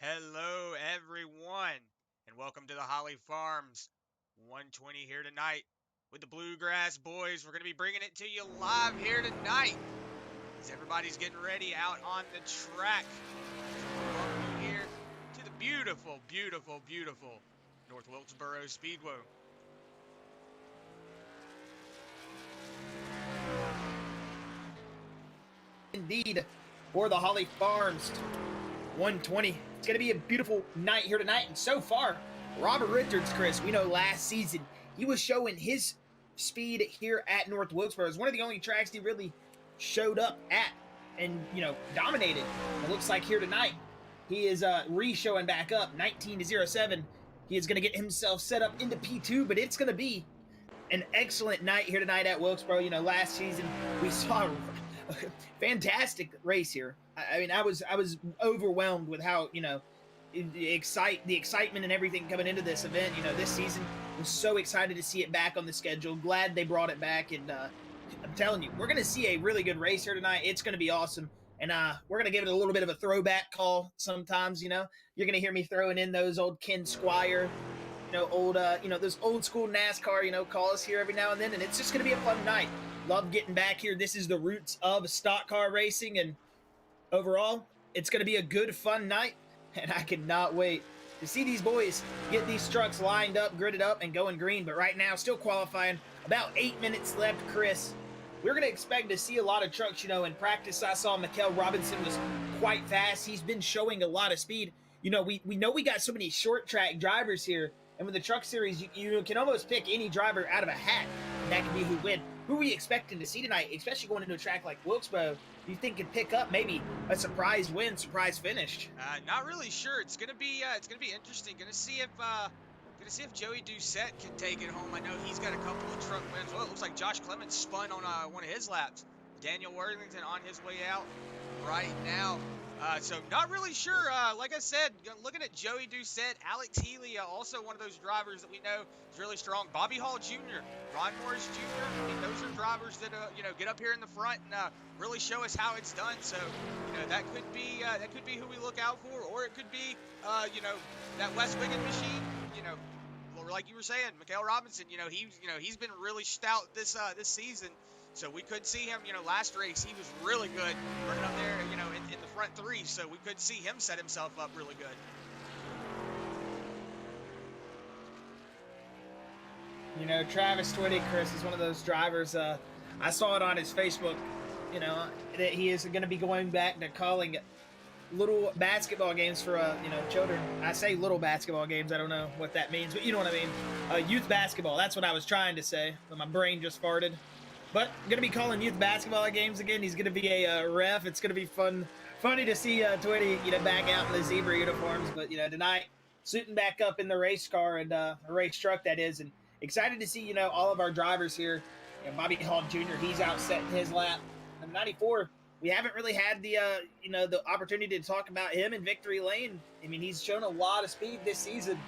Hello, everyone, and welcome to the Holly Farms 120 here tonight with the Bluegrass boys. We're going to be bringing it to you live here tonight as everybody's getting ready out on the track. Welcome you here to the beautiful, beautiful, beautiful North Wilksboro Speedway. Indeed, for the Holly Farms 120. It's going to be a beautiful night here tonight. And so far, Robert Richards, Chris, we know last season he was showing his speed here at North Wilkesboro. It's one of the only tracks he really showed up at and, dominated. It looks like here tonight he is re-showing back up 19-07. He is going to get himself set up into P2, but it's going to be an excellent night here tonight at Wilkesboro. Last season we saw a fantastic race here. I mean, I was overwhelmed with how the excitement and everything coming into this event. This season was so excited to see it back on the schedule. Glad they brought it back, and I'm telling you, we're gonna see a really good race here tonight. It's gonna be awesome, and we're gonna give it a little bit of a throwback call. Sometimes, you're gonna hear me throwing in those old Ken Squire, those old school NASCAR, calls here every now and then, and it's just gonna be a fun night. Love getting back here. This is the roots of stock car racing, and overall, it's going to be a good, fun night, and I cannot wait to see these boys get these trucks lined up, gridded up, and going green. But right now, still qualifying. About 8 minutes left, Chris. We're going to expect to see a lot of trucks. In practice, I saw Mikael Robinson was quite fast. He's been showing a lot of speed. We know we got so many short track drivers here, and with the truck series, you can almost pick any driver out of a hat, and that can be who wins. Who are we expecting to see tonight, especially going into a track like Wilkesboro? Do you think could pick up maybe a surprise win, surprise finish? Not really sure. It's gonna be interesting. Gonna see if Joey Doucette can take it home. I know he's got a couple of truck wins. Well, it looks like Josh Clements spun on one of his laps. Daniel Worthington on his way out right now. So not really sure. Like I said, looking at Joey Doucette, Alex Healy, also one of those drivers that we know is really strong. Bobby Hall Jr., Ron Morris Jr. I mean, those are drivers that get up here in the front and really show us how it's done. So that could be who we look out for, or it could be that West Wiggin machine. Like you were saying, Mikael Robinson. He's been really stout this season. So we could see him, last race he was really good running up there, in the front three. So we could see him set himself up really good. Travis Twitty, Chris, is one of those drivers. I saw it on his Facebook, that he is going to be going back to calling little basketball games for, children. I say little basketball games. I don't know what that means, but you know what I mean. Youth basketball. That's what I was trying to say, but my brain just farted. But going to be calling youth basketball games again. He's going to be a ref. It's going to be funny to see Twitty, back out in the zebra uniforms. But tonight, suiting back up in the race car and a race truck that is, and excited to see all of our drivers here. Bobby Hall Jr. He's out setting his lap. And 94. We haven't really had the the opportunity to talk about him in Victory Lane. I mean, he's shown a lot of speed this season.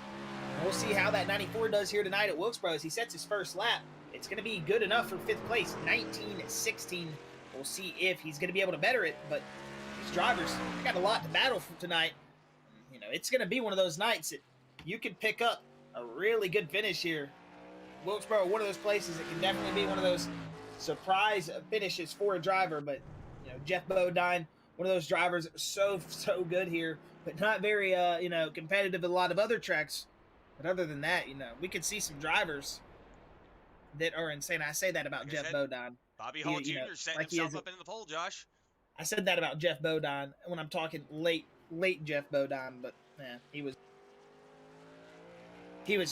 We'll see how that 94 does here tonight at Wilkesboro as he sets his first lap. It's going to be good enough for 5th place, 19-16. We'll see if he's going to be able to better it, but these drivers got a lot to battle for tonight. It's going to be one of those nights that you could pick up a really good finish here. Wilkesboro, one of those places that can definitely be one of those surprise finishes for a driver, but Jeff Bodine, one of those drivers, so good here, but not very competitive at a lot of other tracks. But other than that, we could see some drivers that are insane. I say that about Jeff Bodine. Bobby Hall Jr. setting himself up into the pole, Josh. I said that about Jeff Bodine when I'm talking late Jeff Bodine, but man, he was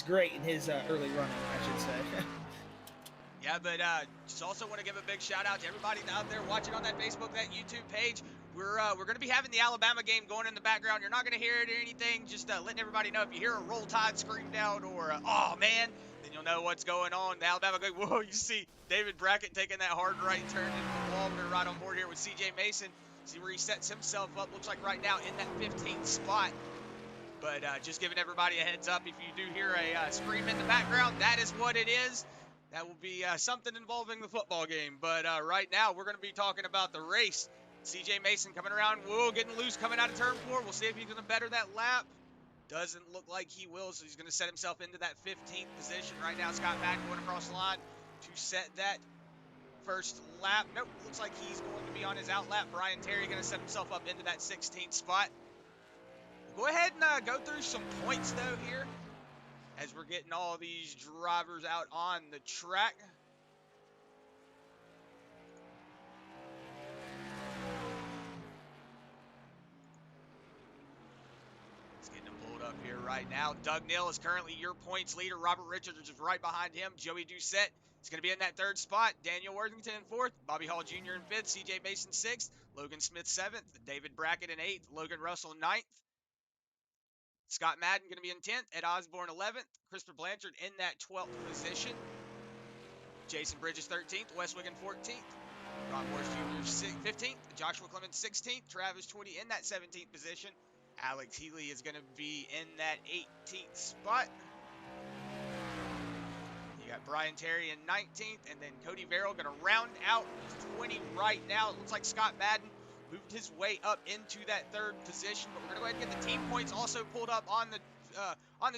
great in his early running, I should say. Yeah, but just also want to give a big shout out to everybody out there watching on that Facebook, that YouTube page. We're going to be having the Alabama game going in the background. You're not going to hear it or anything. Just letting everybody know if you hear a Roll Tide screamed out or oh man, then you'll know what's going on. The Alabama game. Whoa, you see David Brackett taking that hard right turn into the wall. We're right on board here with CJ Mason. See where he sets himself up. Looks like right now in that 15th spot. But just giving everybody a heads up, if you do hear a scream in the background, that is what it is. That will be something involving the football game. But right now, we're going to be talking about the race CJ Mason coming around. Whoa, getting loose coming out of turn 4. We'll see if he's going to better that lap. Doesn't look like he will, so he's going to set himself into that 15th position. Right now, Scott Madden going across the line to set that first lap. Nope, looks like he's going to be on his out lap. Brian Terry going to set himself up into that 16th spot. We'll go ahead and go through some points, though, here as we're getting all these drivers out on the track. Up here right now. Doug Neal is currently your points leader. Robert Richards is right behind him. Joey Doucette is going to be in that 3rd spot. Daniel Worthington in 4th. Bobby Hall Jr. in 5th. CJ Mason 6th. Logan Smith 7th. David Brackett in 8th. Logan Russell 9th. Scott Madden going to be in 10th. Ed Osborne 11th. Christopher Blanchard in that 12th position. Jason Bridges 13th. Wes Wiggin 14th. Ron Morris Jr. 15th. Joshua Clemens 16th. Travis 20 in that 17th position. Alex Healy is going to be in that 18th spot. You got Brian Terry in 19th, and then Cody Verrill going to round out 20 right now. It looks like Scott Madden moved his way up into that 3rd position, but we're going to go ahead and get the team points also pulled up on the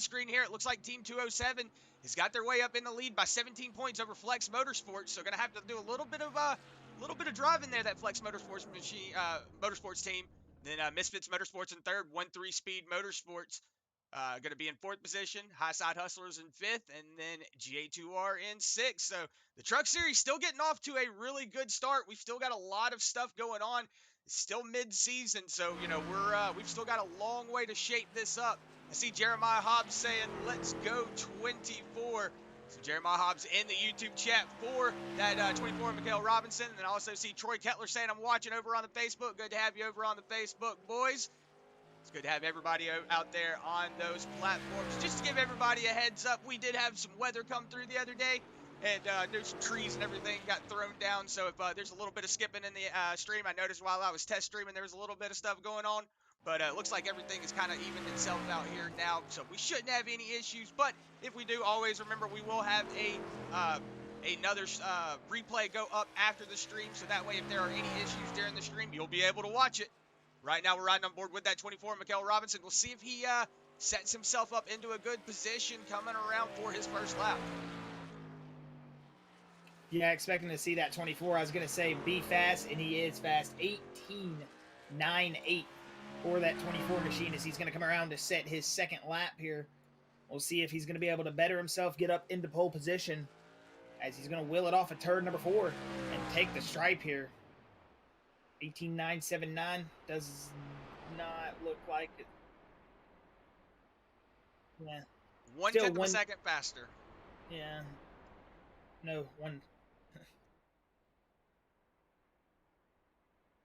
screen here. It looks like Team 207 has got their way up in the lead by 17 points over Flex Motorsports, so going to have to do a little bit of driving there, that Flex Motorsports team. Then Misfits Motorsports in 3rd, 1-3 Speed Motorsports going to be in 4th position. High Side Hustlers in 5th, and then GA2R in 6th. So the Truck Series still getting off to a really good start. We've still got a lot of stuff going on. It's still mid-season, so we've still got a long way to shape this up. I see Jeremiah Hobbs saying, "Let's go 24." So Jeremiah Hobbs in the YouTube chat for that 24, Mikael Robinson. And then I also see Troy Kettler saying, "I'm watching over on the Facebook." Good to have you over on the Facebook, boys. It's good to have everybody out there on those platforms. Just to give everybody a heads up, we did have some weather come through the other day. And there's some trees and everything got thrown down. So if there's a little bit of skipping in the stream, I noticed while I was test streaming, there was a little bit of stuff going on. But it looks like everything is kind of evened itself out here now, so we shouldn't have any issues. But if we do, always remember we will have another replay go up after the stream, so that way if there are any issues during the stream, you'll be able to watch it. Right now we're riding on board with that 24, Mikael Robinson. We'll see if he sets himself up into a good position coming around for his first lap. Yeah, expecting to see that 24. I was going to say be fast, and he is fast. 18.98 for that 24 machine as he's going to come around to set his 2nd lap here. We'll see if he's going to be able to better himself, get up into pole position as he's going to wheel it off of turn number 4 and take the stripe here. 18.979 does not look like it. Yeah. 1/10 of a second faster. Yeah. No, one.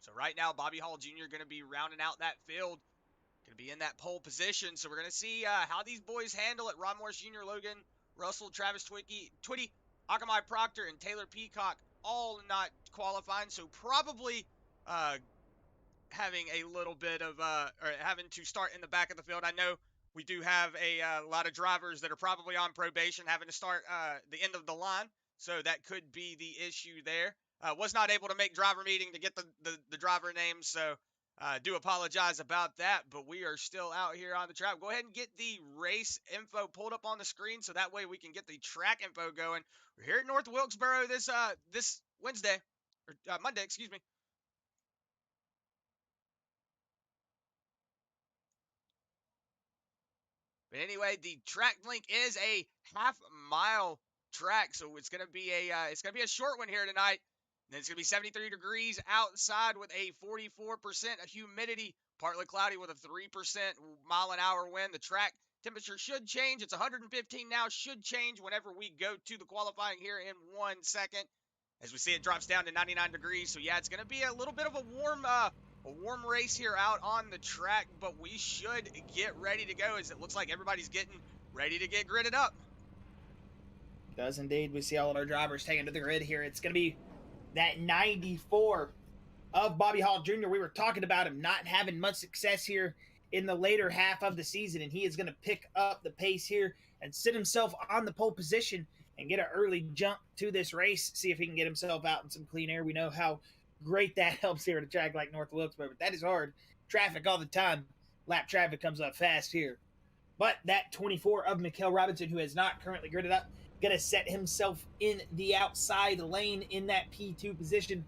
So right now, Bobby Hall Jr. going to be rounding out that field. Going to be in that pole position. So we're going to see how these boys handle it. Ron Morris Jr., Logan Russell, Travis Twitty, Akamai Proctor, and Taylor Peacock all not qualifying. So probably having a little bit of or having to start in the back of the field. I know we do have a lot of drivers that are probably on probation having to start the end of the line. So that could be the issue there. Was not able to make driver meeting to get the driver names, so do apologize about that, but we are still out here on the track. Go ahead and get the race info pulled up on the screen so that way we can get the track info going. We're here at North Wilkesboro this Wednesday, or Monday, excuse me. But anyway, the track link is a half-mile track, so it's gonna be a short one here tonight. And it's going to be 73 degrees outside with a 44% humidity, partly cloudy with a 3% mile-an-hour wind. The track temperature should change. It's 115 now, should change whenever we go to the qualifying here in 1 second. As we see, it drops down to 99 degrees. So, yeah, it's going to be a little bit of a warm race here out on the track, but we should get ready to go as it looks like everybody's getting ready to get gridded up. Does indeed. We see all of our drivers taking to the grid here. It's going to be that 94 of Bobby Hall Jr. We were talking about him not having much success here in the later half of the season, and he is going to pick up the pace here and sit himself on the pole position and get an early jump to this race, see if he can get himself out in some clean air. We know how great that helps here at a track like North Wilkesboro, but that is hard. Traffic all the time. Lap traffic comes up fast here. But that 24 of Mikael Robinson, who has not currently gridded up, going to set himself in the outside lane in that P2 position.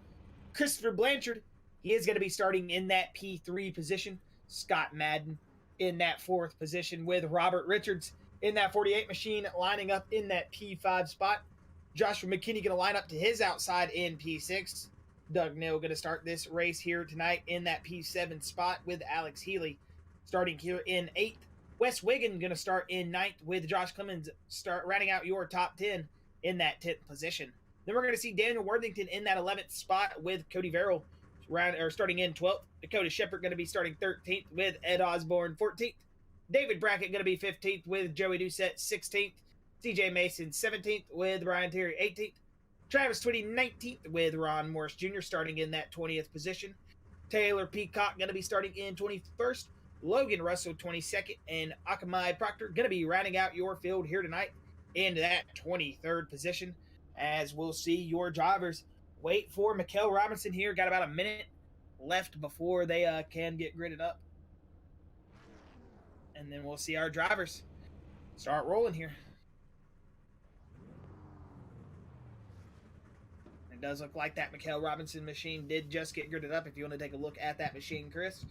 Christopher Blanchard, he is going to be starting in that P3 position. Scott Madden in that 4th position with Robert Richards in that 48 machine lining up in that P5 spot. Joshua McKinney going to line up to his outside in P6. Doug Neal going to start this race here tonight in that P7 spot with Alex Healy starting here in 8th. Wes Wiggin going to start in 9th with Josh Clemens rounding out your top 10 in that 10th position. Then we're going to see Daniel Worthington in that 11th spot with Cody Verrill starting in 12th. Dakota Shepard going to be starting 13th with Ed Osborne 14th. David Brackett going to be 15th with Joey Doucette 16th. CJ Mason 17th with Brian Terry 18th. Travis Twitty 19th with Ron Morris Jr. starting in that 20th position. Taylor Peacock going to be starting in 21st. Logan Russell 22nd, and Akamai Proctor going to be rounding out your field here tonight in that 23rd position, as we'll see your drivers wait for Mikael Robinson here. Got about a minute left before they can get gridded up, and then we'll see our drivers start rolling here. It does look like that Mikael Robinson machine did just get gridded up. If you want to take a look at that machine, Chris.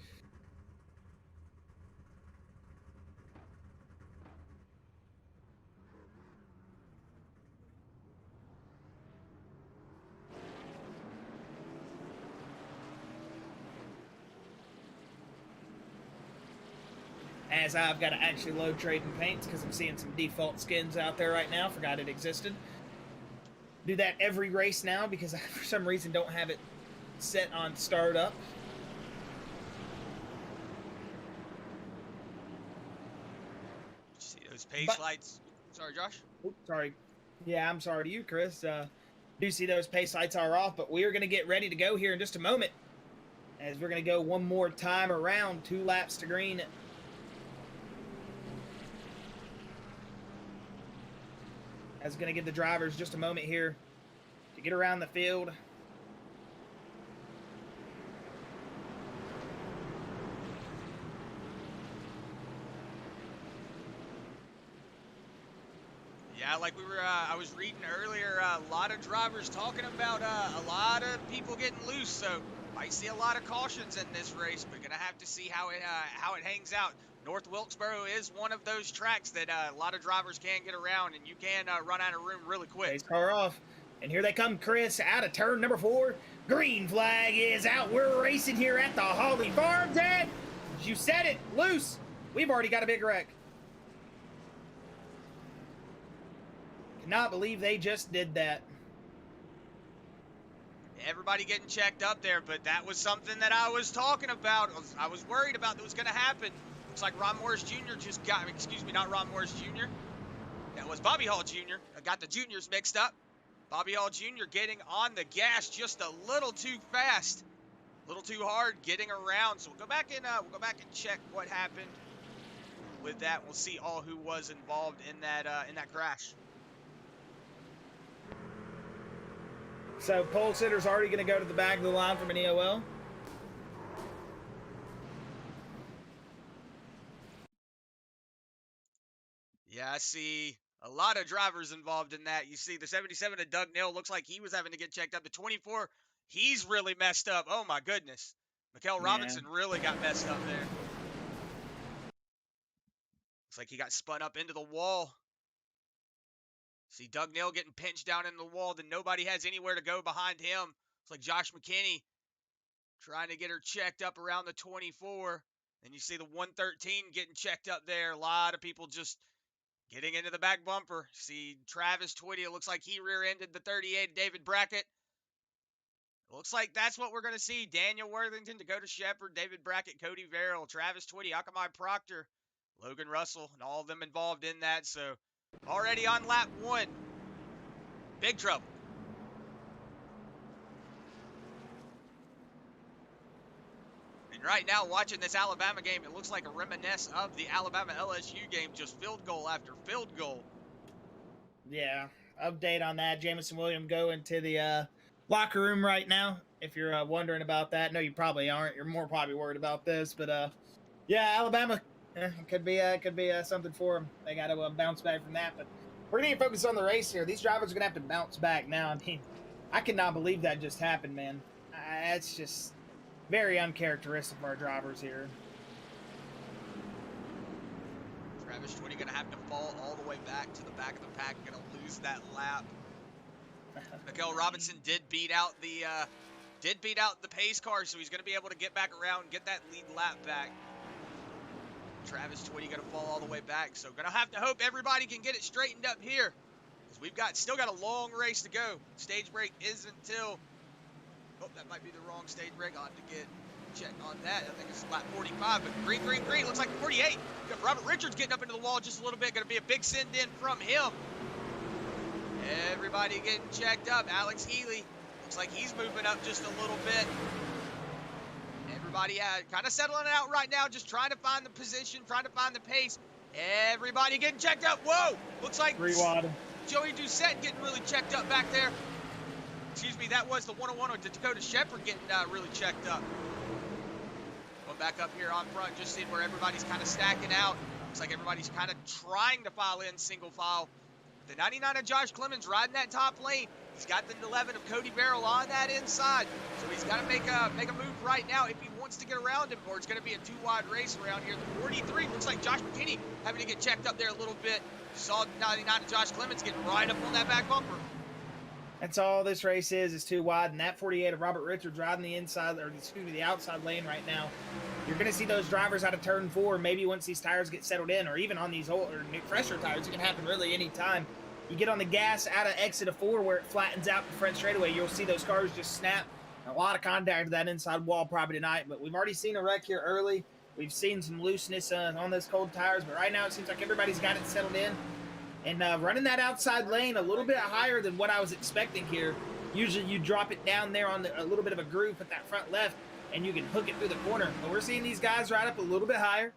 As I've got to actually load trading paints because I'm seeing some default skins out there right now. Forgot it existed. Do that every race now because I, for some reason, don't have it set on startup. See those pace lights? Sorry, Josh. Oops, sorry. Yeah, I'm sorry to you, Chris. Do see those pace lights are off, but we are going to get ready to go here in just a moment. As we're going to go one more time around, 2 laps to green. I was going to give the drivers just a moment here to get around the field. Yeah, like we were, I was reading earlier, a lot of drivers talking about a lot of people getting loose, so might see a lot of cautions in this race, but gonna have to see how it hangs out. North Wilkesboro is one of those tracks that a lot of drivers can get around, and you can run out of room really quick. Pace car off, and here they come, Chris, out of turn number 4. Green flag is out. We're racing here at the Holly Farms, and you said it, loose. We've already got a big wreck. Cannot believe they just did that. Everybody getting checked up there, but that was something that I was talking about. I was worried about that was going to happen. Looks like Ron Morris Jr. just got, excuse me, not Ron Morris Jr. That was Bobby Hall Jr. I got the juniors mixed up. Bobby Hall Jr. getting on the gas just a little too fast, a little too hard getting around. So we'll go back and check what happened with that. We'll see all who was involved in that crash. So pole sitter's already going to go to the back of the line from an EOL. Yeah, I see a lot of drivers involved in that. You see the 77 of Doug Neal looks like he was having to get checked up. The 24, he's really messed up. Oh, my goodness. Mikael Robinson really got messed up there. Looks like he got spun up into the wall. See Doug Neal getting pinched down in the wall. Then nobody has anywhere to go behind him. It's like Josh McKinney trying to get her checked up around the 24. And you see the 113 getting checked up there. A lot of people just getting into the back bumper. See Travis Twitty. It looks like he rear-ended the 38, David Brackett. It looks like that's what we're going to see. Daniel Worthington, Dakota Shepard, David Brackett, Cody Verrill, Travis Twitty, Akamai Proctor, Logan Russell, and all of them involved in that. So already on lap 1. Big trouble. And right now, watching this Alabama game, it looks like a reminiscence of the Alabama-LSU game, just field goal after field goal. Yeah, update on that. Jamison Williams going to the locker room right now. if you're wondering about that. No, you probably aren't. You're more probably worried about this, but yeah, Alabama could be something for them. They got to bounce back from that. But we're gonna focus on the race here. These drivers are gonna have to bounce back now. I mean, I cannot believe that just happened, man. It's just very uncharacteristic of our drivers here. Travis Twitty gonna have to fall all the way back to the back of the pack. Gonna lose that lap. Mikael Robinson did beat out the pace car, so he's gonna be able to get back around and get that lead lap back. Travis Twitty gonna fall all the way back, so gonna have to hope everybody can get it straightened up here, because we've still got a long race to go. Stage break is until, oh, that might be the wrong stage break. I'll have to get check on that. I think it's lap 45, but green, looks like 48. Got Robert Richards getting up into the wall just a little bit. Gonna be a big send in from him. Everybody getting checked up. Alex Healy looks like he's moving up just a little bit. Everybody kind of settling it out right now, just trying to find the position, trying to find the pace. Everybody getting checked up. Whoa! Looks like Joey Doucette getting really checked up back there. Excuse me, that was the 101 of Dakota Shepherd getting really checked up. Going back up here on front, just seeing where everybody's kind of stacking out. Looks like everybody's kind of trying to file in single file. The 99 of Josh Clemens riding that top lane. He's got the 11 of Cody Barrel on that inside. So he's got to make a move right now if he wants to get around him, or it's going to be a two-wide race around here. The 43 looks like Josh McKinney having to get checked up there a little bit. Saw 99 of Josh Clemens getting right up on that back bumper. That's all this race is too wide, and that 48 of Robert Richards riding the inside, or excuse me, the outside lane right now. You're going to see those drivers out of turn 4, maybe once these tires get settled in, or even on these old or fresher tires. It can happen really any time. You get on the gas out of exit of 4 where it flattens out the front straightaway, you'll see those cars just snap. A lot of contact to that inside wall probably tonight, but we've already seen a wreck here early. We've seen some looseness on those cold tires, but right now it seems like everybody's got it settled in. And running that outside lane a little bit higher than what I was expecting here. Usually you drop it down there on a little bit of a groove at that front left, and you can hook it through the corner. But we're seeing these guys ride up a little bit higher.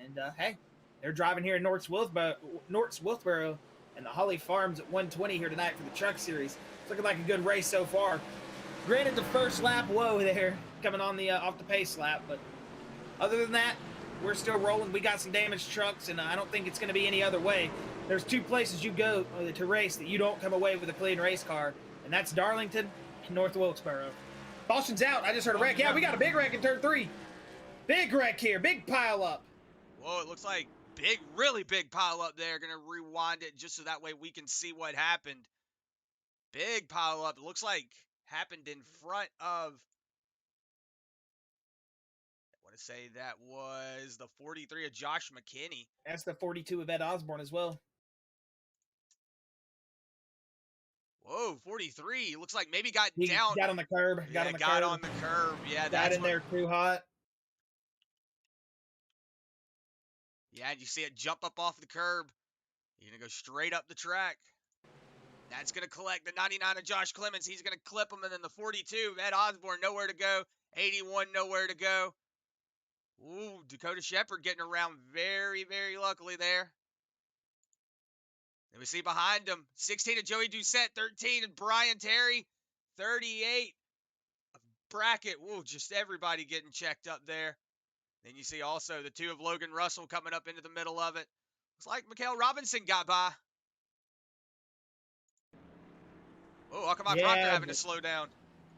And, hey, they're driving here in North Wilksboro and the Holly Farms at 120 here tonight for the Truck Series. It's looking like a good race so far. Granted, the first lap, whoa there, coming on the off the pace lap. But other than that, we're still rolling. We got some damaged trucks, and I don't think it's going to be any other way. There's 2 places you go to race that you don't come away with a clean race car, and that's Darlington and North Wilkesboro. Caution's out. I just heard a wreck. Yeah, we got a big wreck in turn 3. Big wreck here. Big pile up. Whoa, it looks like really big pile up there. Gonna rewind it just so that way we can see what happened. Big pile up. It looks like happened in front of, I want to say that was the 43 of Josh McKinney. That's the 42 of Ed Osborne as well. Whoa, 43. Looks like maybe got down. Got on the curb. Got on the curb. Yeah, got in there too hot. Yeah, and you see it jump up off the curb. You're going to go straight up the track. That's going to collect the 99 of Josh Clemens. He's going to clip him. And then the 42, Ed Osborne, nowhere to go. 81, nowhere to go. Ooh, Dakota Shepherd getting around very, very luckily there. Then we see behind him, 16 of Joey Doucette, 13 of Brian Terry, 38 of Brackett. Ooh, just everybody getting checked up there. Then you see also the 2 of Logan Russell coming up into the middle of it. Looks like Mikael Robinson got by. Oh, how come my Proctor having to slow down?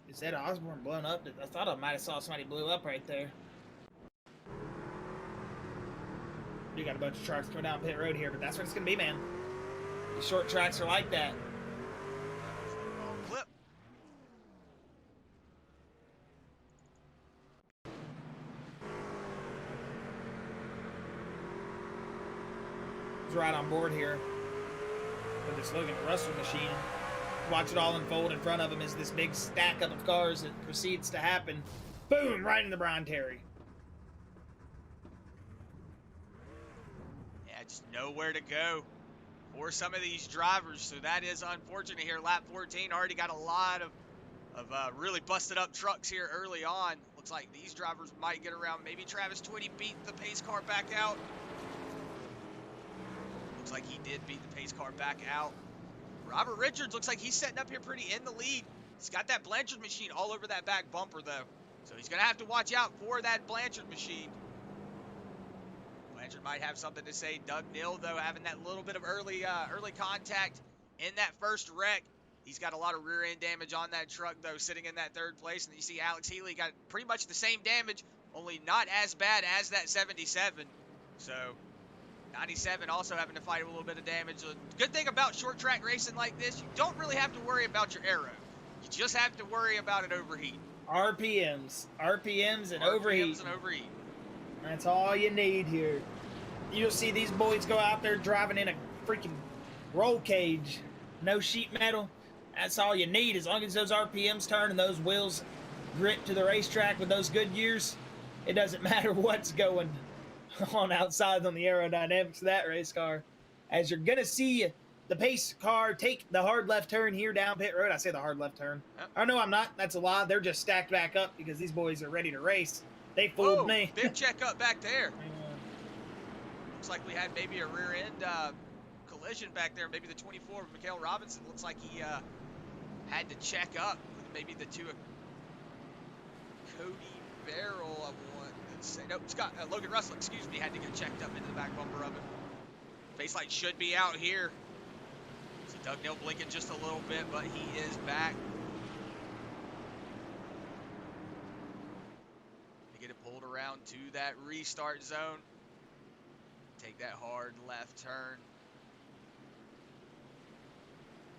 Is that Osborne blown up? I thought I might have saw somebody blew up right there. You got a bunch of trucks coming down pit road here, but that's what it's going to be, man. These short tracks are like that. Clip. He's right on board here with this Logan Russell machine. Watch it all unfold in front of him as this big stack up of cars that proceeds to happen. Boom! Right in the Brian Terry. Yeah, just nowhere to go for some of these drivers. So that is unfortunate here. Lap 14 already got a lot of really busted up trucks here early on. Looks like these drivers might get around. Maybe Travis Twitty beat the pace car back out. Looks like he did beat the pace car back out. Robert Richards looks like he's setting up here pretty in the lead. He's got that Blanchard machine all over that back bumper, though. So he's going to have to watch out for that Blanchard machine. Blanchard might have something to say. Doug Neal, though, having that little bit of early contact in that first wreck. He's got a lot of rear end damage on that truck, though, sitting in that third place. And you see Alex Healy got pretty much the same damage, only not as bad as that 77. So 97 also having to fight a little bit of damage. The good thing about short track racing like this, you don't really have to worry about your aero. You just have to worry about it overheating. RPMs and overheat. RPMs and overheat. That's all you need here. You'll see these boys go out there driving in a freaking roll cage. No sheet metal. That's all you need. As long as those RPMs turn and those wheels grip to the racetrack with those good gears, it doesn't matter what's going on outside on the aerodynamics of that race car. As you're going to see the pace car take the hard left turn here down pit road. I say the hard left turn. Yep. Oh, no, I'm not. That's a lie. They're just stacked back up because these boys are ready to race. They fooled me. Big checkup back there. Looks like we had maybe a rear end collision back there. Maybe the 24 of Mikhail Robinson. Looks like he had to check up with maybe the two of Cody Verrill, I want to say. No, Logan Russell, excuse me, had to get checked up into the back bumper of it. Face light should be out here. See Doug Neal blinking just a little bit, but he is back. To get it pulled around to that restart zone. Take that hard left turn.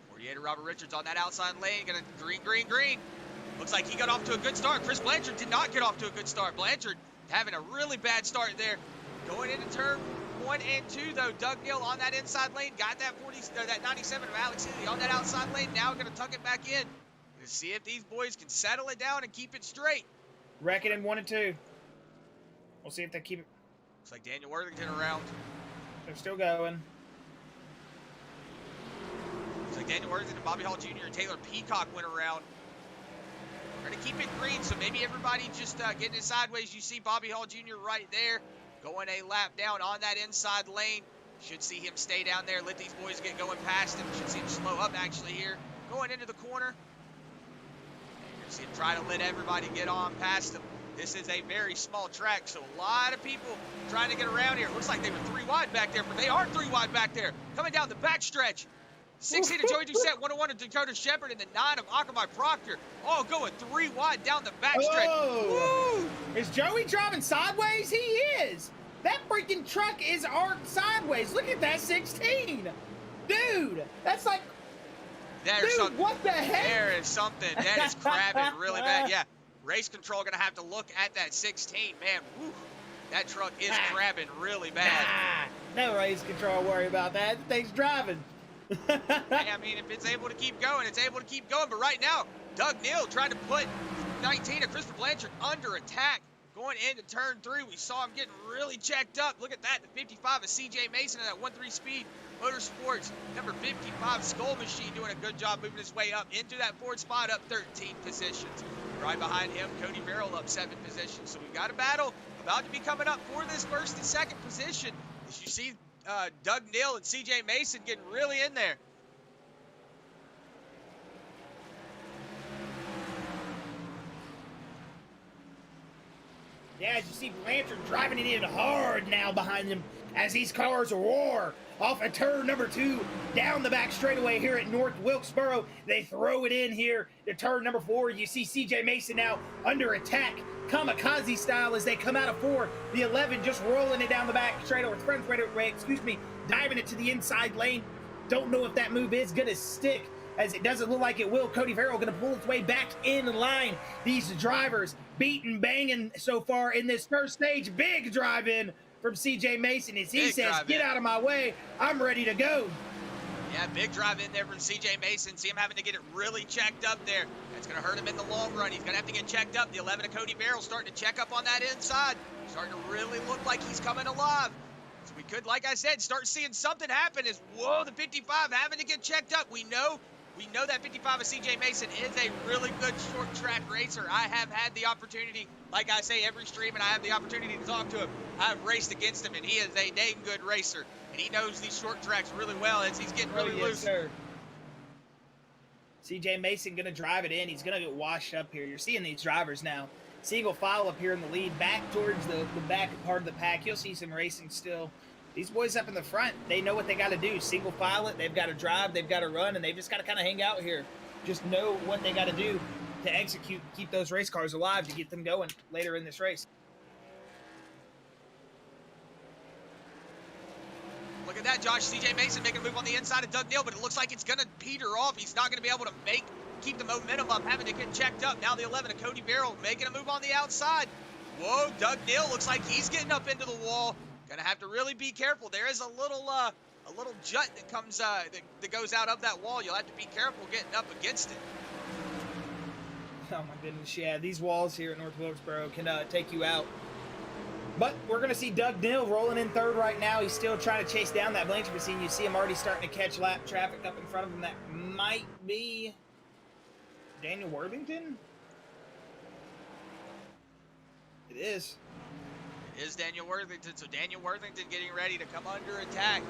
48 Robert Richards on that outside lane. Gonna green. Looks like he got off to a good start. Chris Blanchard did not get off to a good start. Blanchard having a really bad start there. Going into turn 1 and 2, though. Doug Neal on that inside lane. Got that 97 of Alex Healy on that outside lane. Now gonna tuck it back in. To see if these boys can settle it down and keep it straight. Wrecking in 1 and 2. We'll see if they keep it. Looks like Daniel Worthington around. They're still going. Looks like Daniel Worthington, Bobby Hall Jr., and Taylor Peacock went around. We're going to keep it green, so maybe everybody just getting it sideways. You see Bobby Hall Jr. right there going a lap down on that inside lane. Should see him stay down there, let these boys get going past him. Should see him slow up actually here. Going into the corner. You're going to see him try to let everybody get on past him. This is a very small track, so a lot of people trying to get around here. It looks like they were 3 wide back there, but they are 3 wide back there. Coming down the backstretch. 16 of Joey Doucette, 101 of Dakota Shepard, and the 9 of Akamai Proctor. All going 3 wide down the backstretch. Oh. Is Joey driving sideways? He is. That freaking truck is arced sideways. Look at that 16. Dude, that's like... There's dude, what the heck? There is something. That is crabbing really bad. Yeah. Race control going to have to look at that 16. Man, whew, that truck is crabbing really bad. No race control, worry about that. The thing's driving. Hey, I mean, if it's able to keep going, it's able to keep going. But right now, Doug Neal trying to put 19 of Christopher Blanchard under attack. Going into turn 3, we saw him getting really checked up. Look at that, the 55 of CJ Mason and that 1-3 speed Motorsports. Number 55, Skull Machine, doing a good job moving his way up into that 4th spot, up 13 positions. Right behind him, Cody Verrill up 7 positions. So we've got a battle about to be coming up for this 1st and 2nd position. As you see Doug Neal and CJ Mason getting really in there. Yeah, as you see Blanchard driving it in hard now behind him as these cars roar off of turn number 2 down the back straightaway here at North Wilkesboro. They throw it in here to turn number 4. You see CJ Mason now under attack, kamikaze style, as they come out of 4. The 11 just rolling it down the back straightaway, front straightaway, excuse me, diving it to the inside lane. Don't know if that move is gonna stick, as it doesn't look like it will. Cody Verrill going to pull its way back in line. These drivers beating, banging so far in this first stage. Big drive in from CJ Mason as he says, get out of my way. I'm ready to go. Yeah, big drive in there from CJ Mason. See him having to get it really checked up there. That's going to hurt him in the long run. He's going to have to get checked up. The 11 of Cody Verrill starting to check up on that inside. Starting to really look like he's coming alive. So we could, like I said, start seeing something happen as, whoa, the 55 having to get checked up. We know that 55 of CJ Mason is a really good short track racer. I have had the opportunity, like I say every stream, and I have the opportunity to talk to him. I've raced against him, and he is a dang good racer. And he knows these short tracks really well as he's getting really loose. Sir. CJ Mason going to drive it in. He's going to get washed up here. You're seeing these drivers now. Single file up here in the lead, back towards the back part of the pack. You'll see some racing still. These boys up in the front, they know what they got to do. Single file it. They've got to drive. They've got to run, and they've just got to kind of hang out here. Just know what they got to do to execute, keep those race cars alive to get them going later in this race. Look at that, Josh. CJ Mason making a move on the inside of Doug Neal, but it looks like it's going to peter off. He's not going to be able to keep the momentum up, having to get checked up. Now the 11 of Cody Barrow making a move on the outside. Whoa, Doug Neal looks like he's getting up into the wall. Gonna have to really be careful. There is a little jut that comes that goes out of that wall. You'll have to be careful getting up against it. Oh my goodness, yeah, these walls here at North Wilkesboro can take you out. But we're going to see Doug Neal rolling in third right now. He's still trying to chase down that Blanchard machine. You see him already starting to catch lap traffic up in front of him. That might be Daniel Worthington. It is. It is Daniel Worthington. So Daniel Worthington getting ready to come under attack.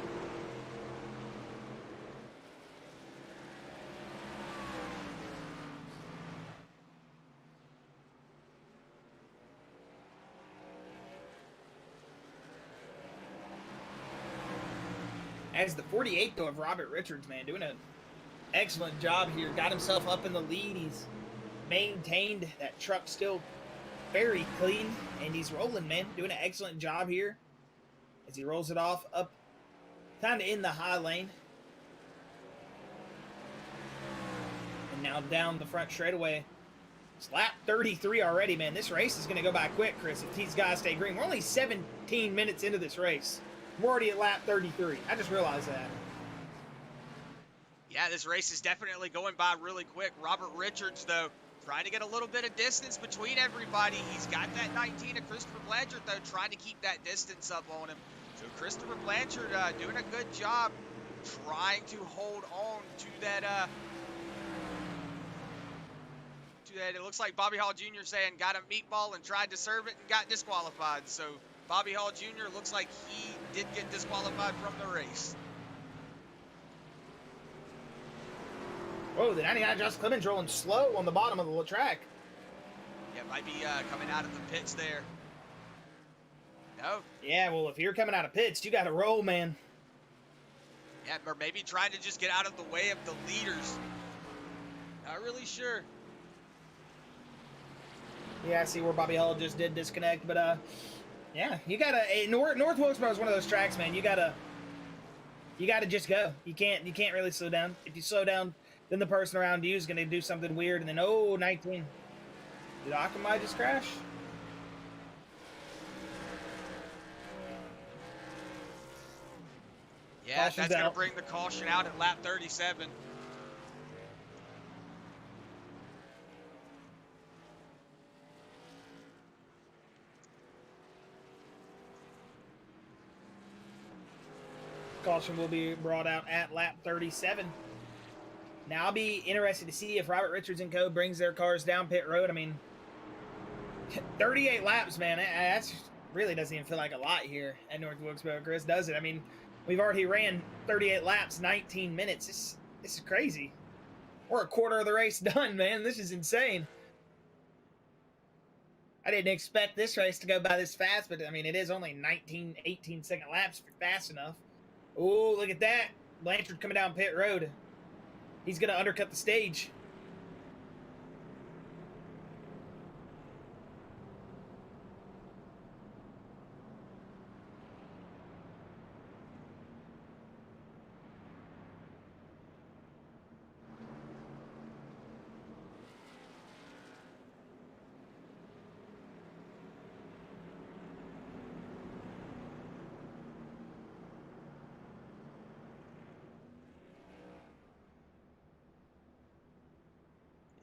As the 48th, though, of Robert Richards, man, doing an excellent job here. Got himself up in the lead. He's maintained that truck still very clean, and he's rolling, man. Doing an excellent job here as he rolls it off up kind of in the high lane. And now down the front straightaway. It's lap 33 already, man. This race is going to go by quick, Chris, if these guys stay green. We're only 17 minutes into this race. We're already at lap 33. I just realized that. Yeah, this race is definitely going by really quick. Robert Richards, though, trying to get a little bit of distance between everybody. He's got that 19 of Christopher Blanchard, though, trying to keep that distance up on him. So Christopher Blanchard doing a good job trying to hold on to that. It looks like Bobby Hall Jr. saying got a meatball and tried to serve it and got disqualified. So Bobby Hall Jr. looks like he did get disqualified from the race. Whoa, the 99 Josh Clemens rolling slow on the bottom of the track. Yeah, might be coming out of the pits there. No? Yeah, well, if you're coming out of pits, you got to roll, man. Yeah, or maybe trying to just get out of the way of the leaders. Not really sure. Yeah, I see where Bobby Hall just did disconnect, but yeah, you gotta. North Wilkesboro is one of those tracks, man. You gotta just go. You can't really slow down. If you slow down, then the person around you is gonna do something weird, and then 19. Did Akamai just crash? Yeah, Caution's that's gonna out. bring the caution out at lap 37. Caution will be brought out at lap 37. Now, I'll be interested to see if Robert Richards and co. brings their cars down pit road. I mean, 38 laps, man. That really doesn't even feel like a lot here at North Wilkesboro, Chris, does it? I mean, we've already ran 38 laps, 19 minutes. This is crazy. We're a quarter of the race done, man. This is insane. I didn't expect this race to go by this fast, but, I mean, it is only 19, 18-second laps if you're fast enough. Oh, look at that. Blanchard coming down pit road. He's going to undercut the stage.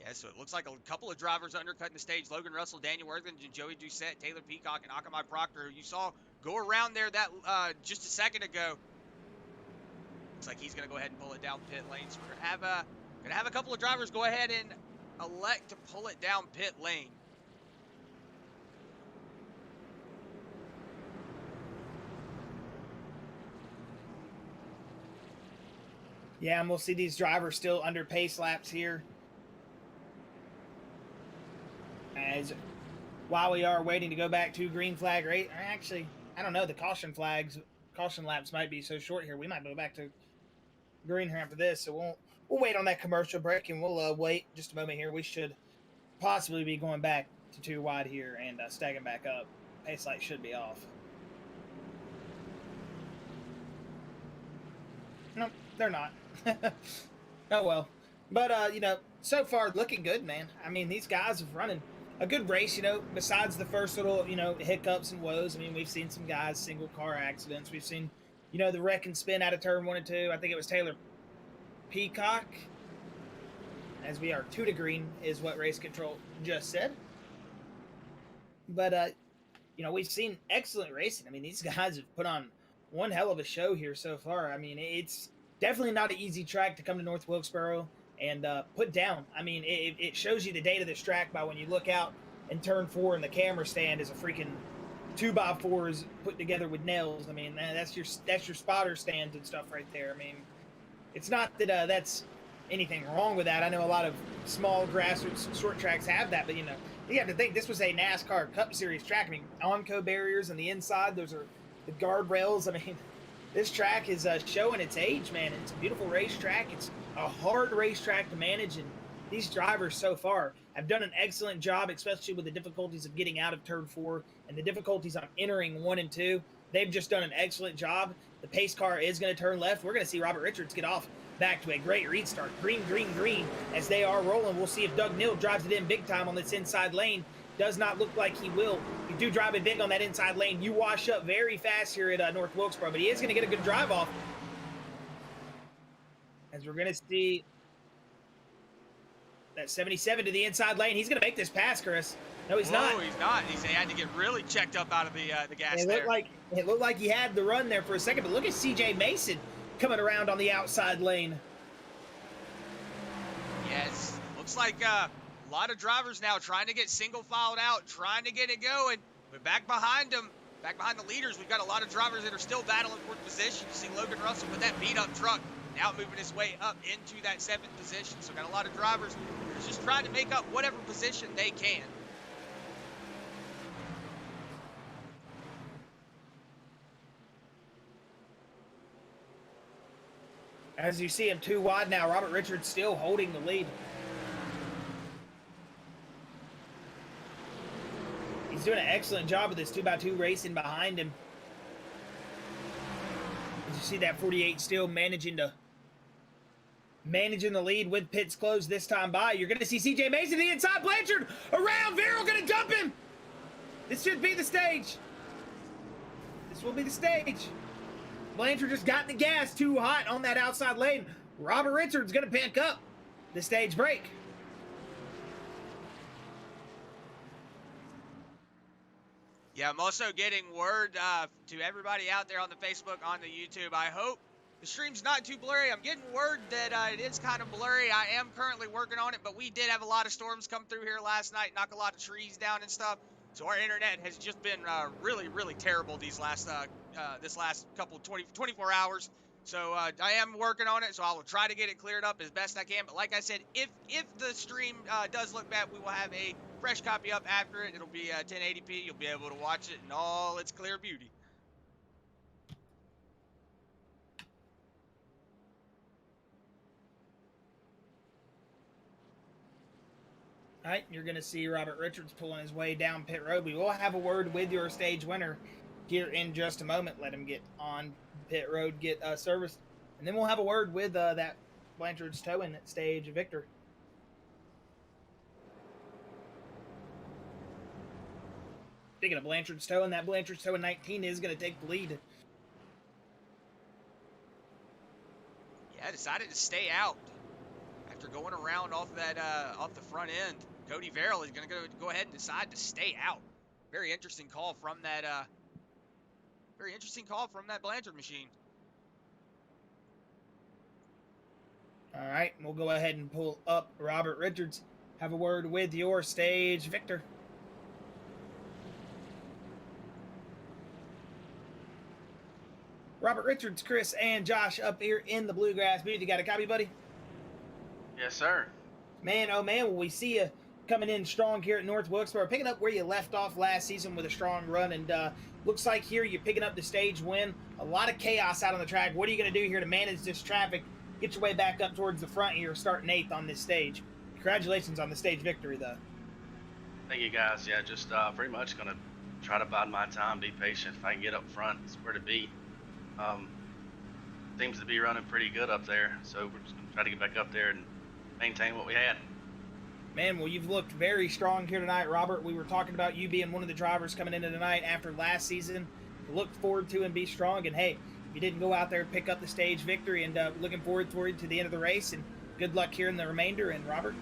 Yeah, so it looks like a couple of drivers undercutting the stage. Logan Russell, Daniel Worthington, Joey Doucette, Taylor Peacock, and Akamai Proctor, who you saw go around there that just a second ago. Looks like he's going to go ahead and pull it down pit lane. So we're going to have a couple of drivers go ahead and elect to pull it down pit lane. Yeah, and we'll see these drivers still under pace laps here. As while we are waiting to go back to green flag rate, actually, I don't know, the caution laps might be so short here. We might go back to green here after this, so we'll wait on that commercial break, and we'll wait just a moment here. We should possibly be going back to 2 wide here and stacking back up. Pace light should be off. Nope, they're not. Oh well. But you know, so far looking good, man. I mean, these guys have running a good race, you know, besides the first little, you know, hiccups and woes. I mean, we've seen some guys, single car accidents. We've seen, you know, the wreck and spin out of turn 1 and 2. I think it was Taylor Peacock. As we are 2 to green is what race control just said. But you know, we've seen excellent racing. I mean, these guys have put on one hell of a show here so far. I mean, it's definitely not an easy track to come to North Wilkesboro and put down. I mean, it shows you the date of this track by when you look out and turn 4 and the camera stand is a freaking 2x4s put together with nails. I mean, that's your spotter stands and stuff right there. I mean, it's not that that's anything wrong with that. I know a lot of small grassroots short tracks have that, but you know, you have to think this was a NASCAR Cup Series track. I mean, Onco barriers on the inside, those are the guardrails. I mean, this track is showing its age, man. It's a beautiful racetrack. It's a hard racetrack to manage, and these drivers so far have done an excellent job, especially with the difficulties of getting out of turn 4 and the difficulties on entering 1 and 2. They've just done an excellent job. The pace car is going to turn left. We're going to see Robert Richards get off back to a great restart. Green, green, green as they are rolling. We'll see if Doug Neal drives it in big time on this inside lane. Does not look like he will. You do drive it big on that inside lane. You wash up very fast here at North Wilkesboro, but he is going to get a good drive off. As we're going to see that 77 to the inside lane. He's going to make this pass, Chris. No, he's not. No, he's not. He had to get really checked up out of the gas it there. Looked like he had the run there for a second, but look at CJ Mason coming around on the outside lane. Yes, looks like a lot of drivers now trying to get single filed out, trying to get it going. But back behind them, back behind the leaders, we've got a lot of drivers that are still battling for position. You see Logan Russell with that beat up truck now moving his way up into that 7th position. So got a lot of drivers that are just trying to make up whatever position they can. As you see him 2 wide now, Robert Richards still holding the lead. He's doing an excellent job of this 2x2 racing behind him. As you see that 48 still managing the lead with pits closed this time by. You're going to see CJ Mason to the inside. Blanchard around. Verrill going to dump him. This should be the stage. This will be the stage. Blanchard just got the gas too hot on that outside lane. Robert Richards going to pick up the stage break. Yeah, I'm also getting word to everybody out there on the Facebook, on the YouTube. I hope the stream's not too blurry. I'm getting word that it is kind of blurry. I am currently working on it, but we did have a lot of storms come through here last night, knock a lot of trees down and stuff. So our internet has just been really, really terrible these last this last couple 24 hours. So I am working on it, so I will try to get it cleared up as best I can. But like I said, if the stream does look bad, we will have a fresh copy up after it. It'll be 1080p. You'll be able to watch it in all its clear beauty. All right, you're going to see Robert Richards pulling his way down pit road. We will have a word with your stage winner here in just a moment. Let him get on pit road, get service, and then we'll have a word with that Blanchard's towing stage victor. Speaking of Blanchard's towing, that Blanchard's towing 19 is going to take the lead. Yeah, decided to stay out after going around off that off the front end. Cody Verrill is going to go ahead and decide to stay out. Very interesting call from that. Very interesting call from that Blanchard machine. All right, we'll go ahead and pull up Robert Richards. Have a word with your stage victor. Robert Richards, Chris, and Josh up here in the Bluegrass booth. You got a copy, buddy? Yes, sir. Man, oh man, will we see you coming in strong here at North Wilkesboro, picking up where you left off last season with a strong run, and looks like here you're picking up the stage win. A lot of chaos out on the track. What are you going to do here to manage this traffic, get your way back up towards the front here, starting 8th on this stage? Congratulations on the stage victory, though. Thank you, guys. Yeah, just pretty much going to try to bide my time, be patient. If I can get up front, it's where to be. Seems to be running pretty good up there, so we're just going to try to get back up there and maintain what we had. Man, well, you've looked very strong here tonight, Robert. We were talking about you being one of the drivers coming into tonight after last season. Look forward to and be strong. And, hey, you didn't go out there and pick up the stage victory, and looking forward to the end of the race. And good luck here in the remainder. And, Robert,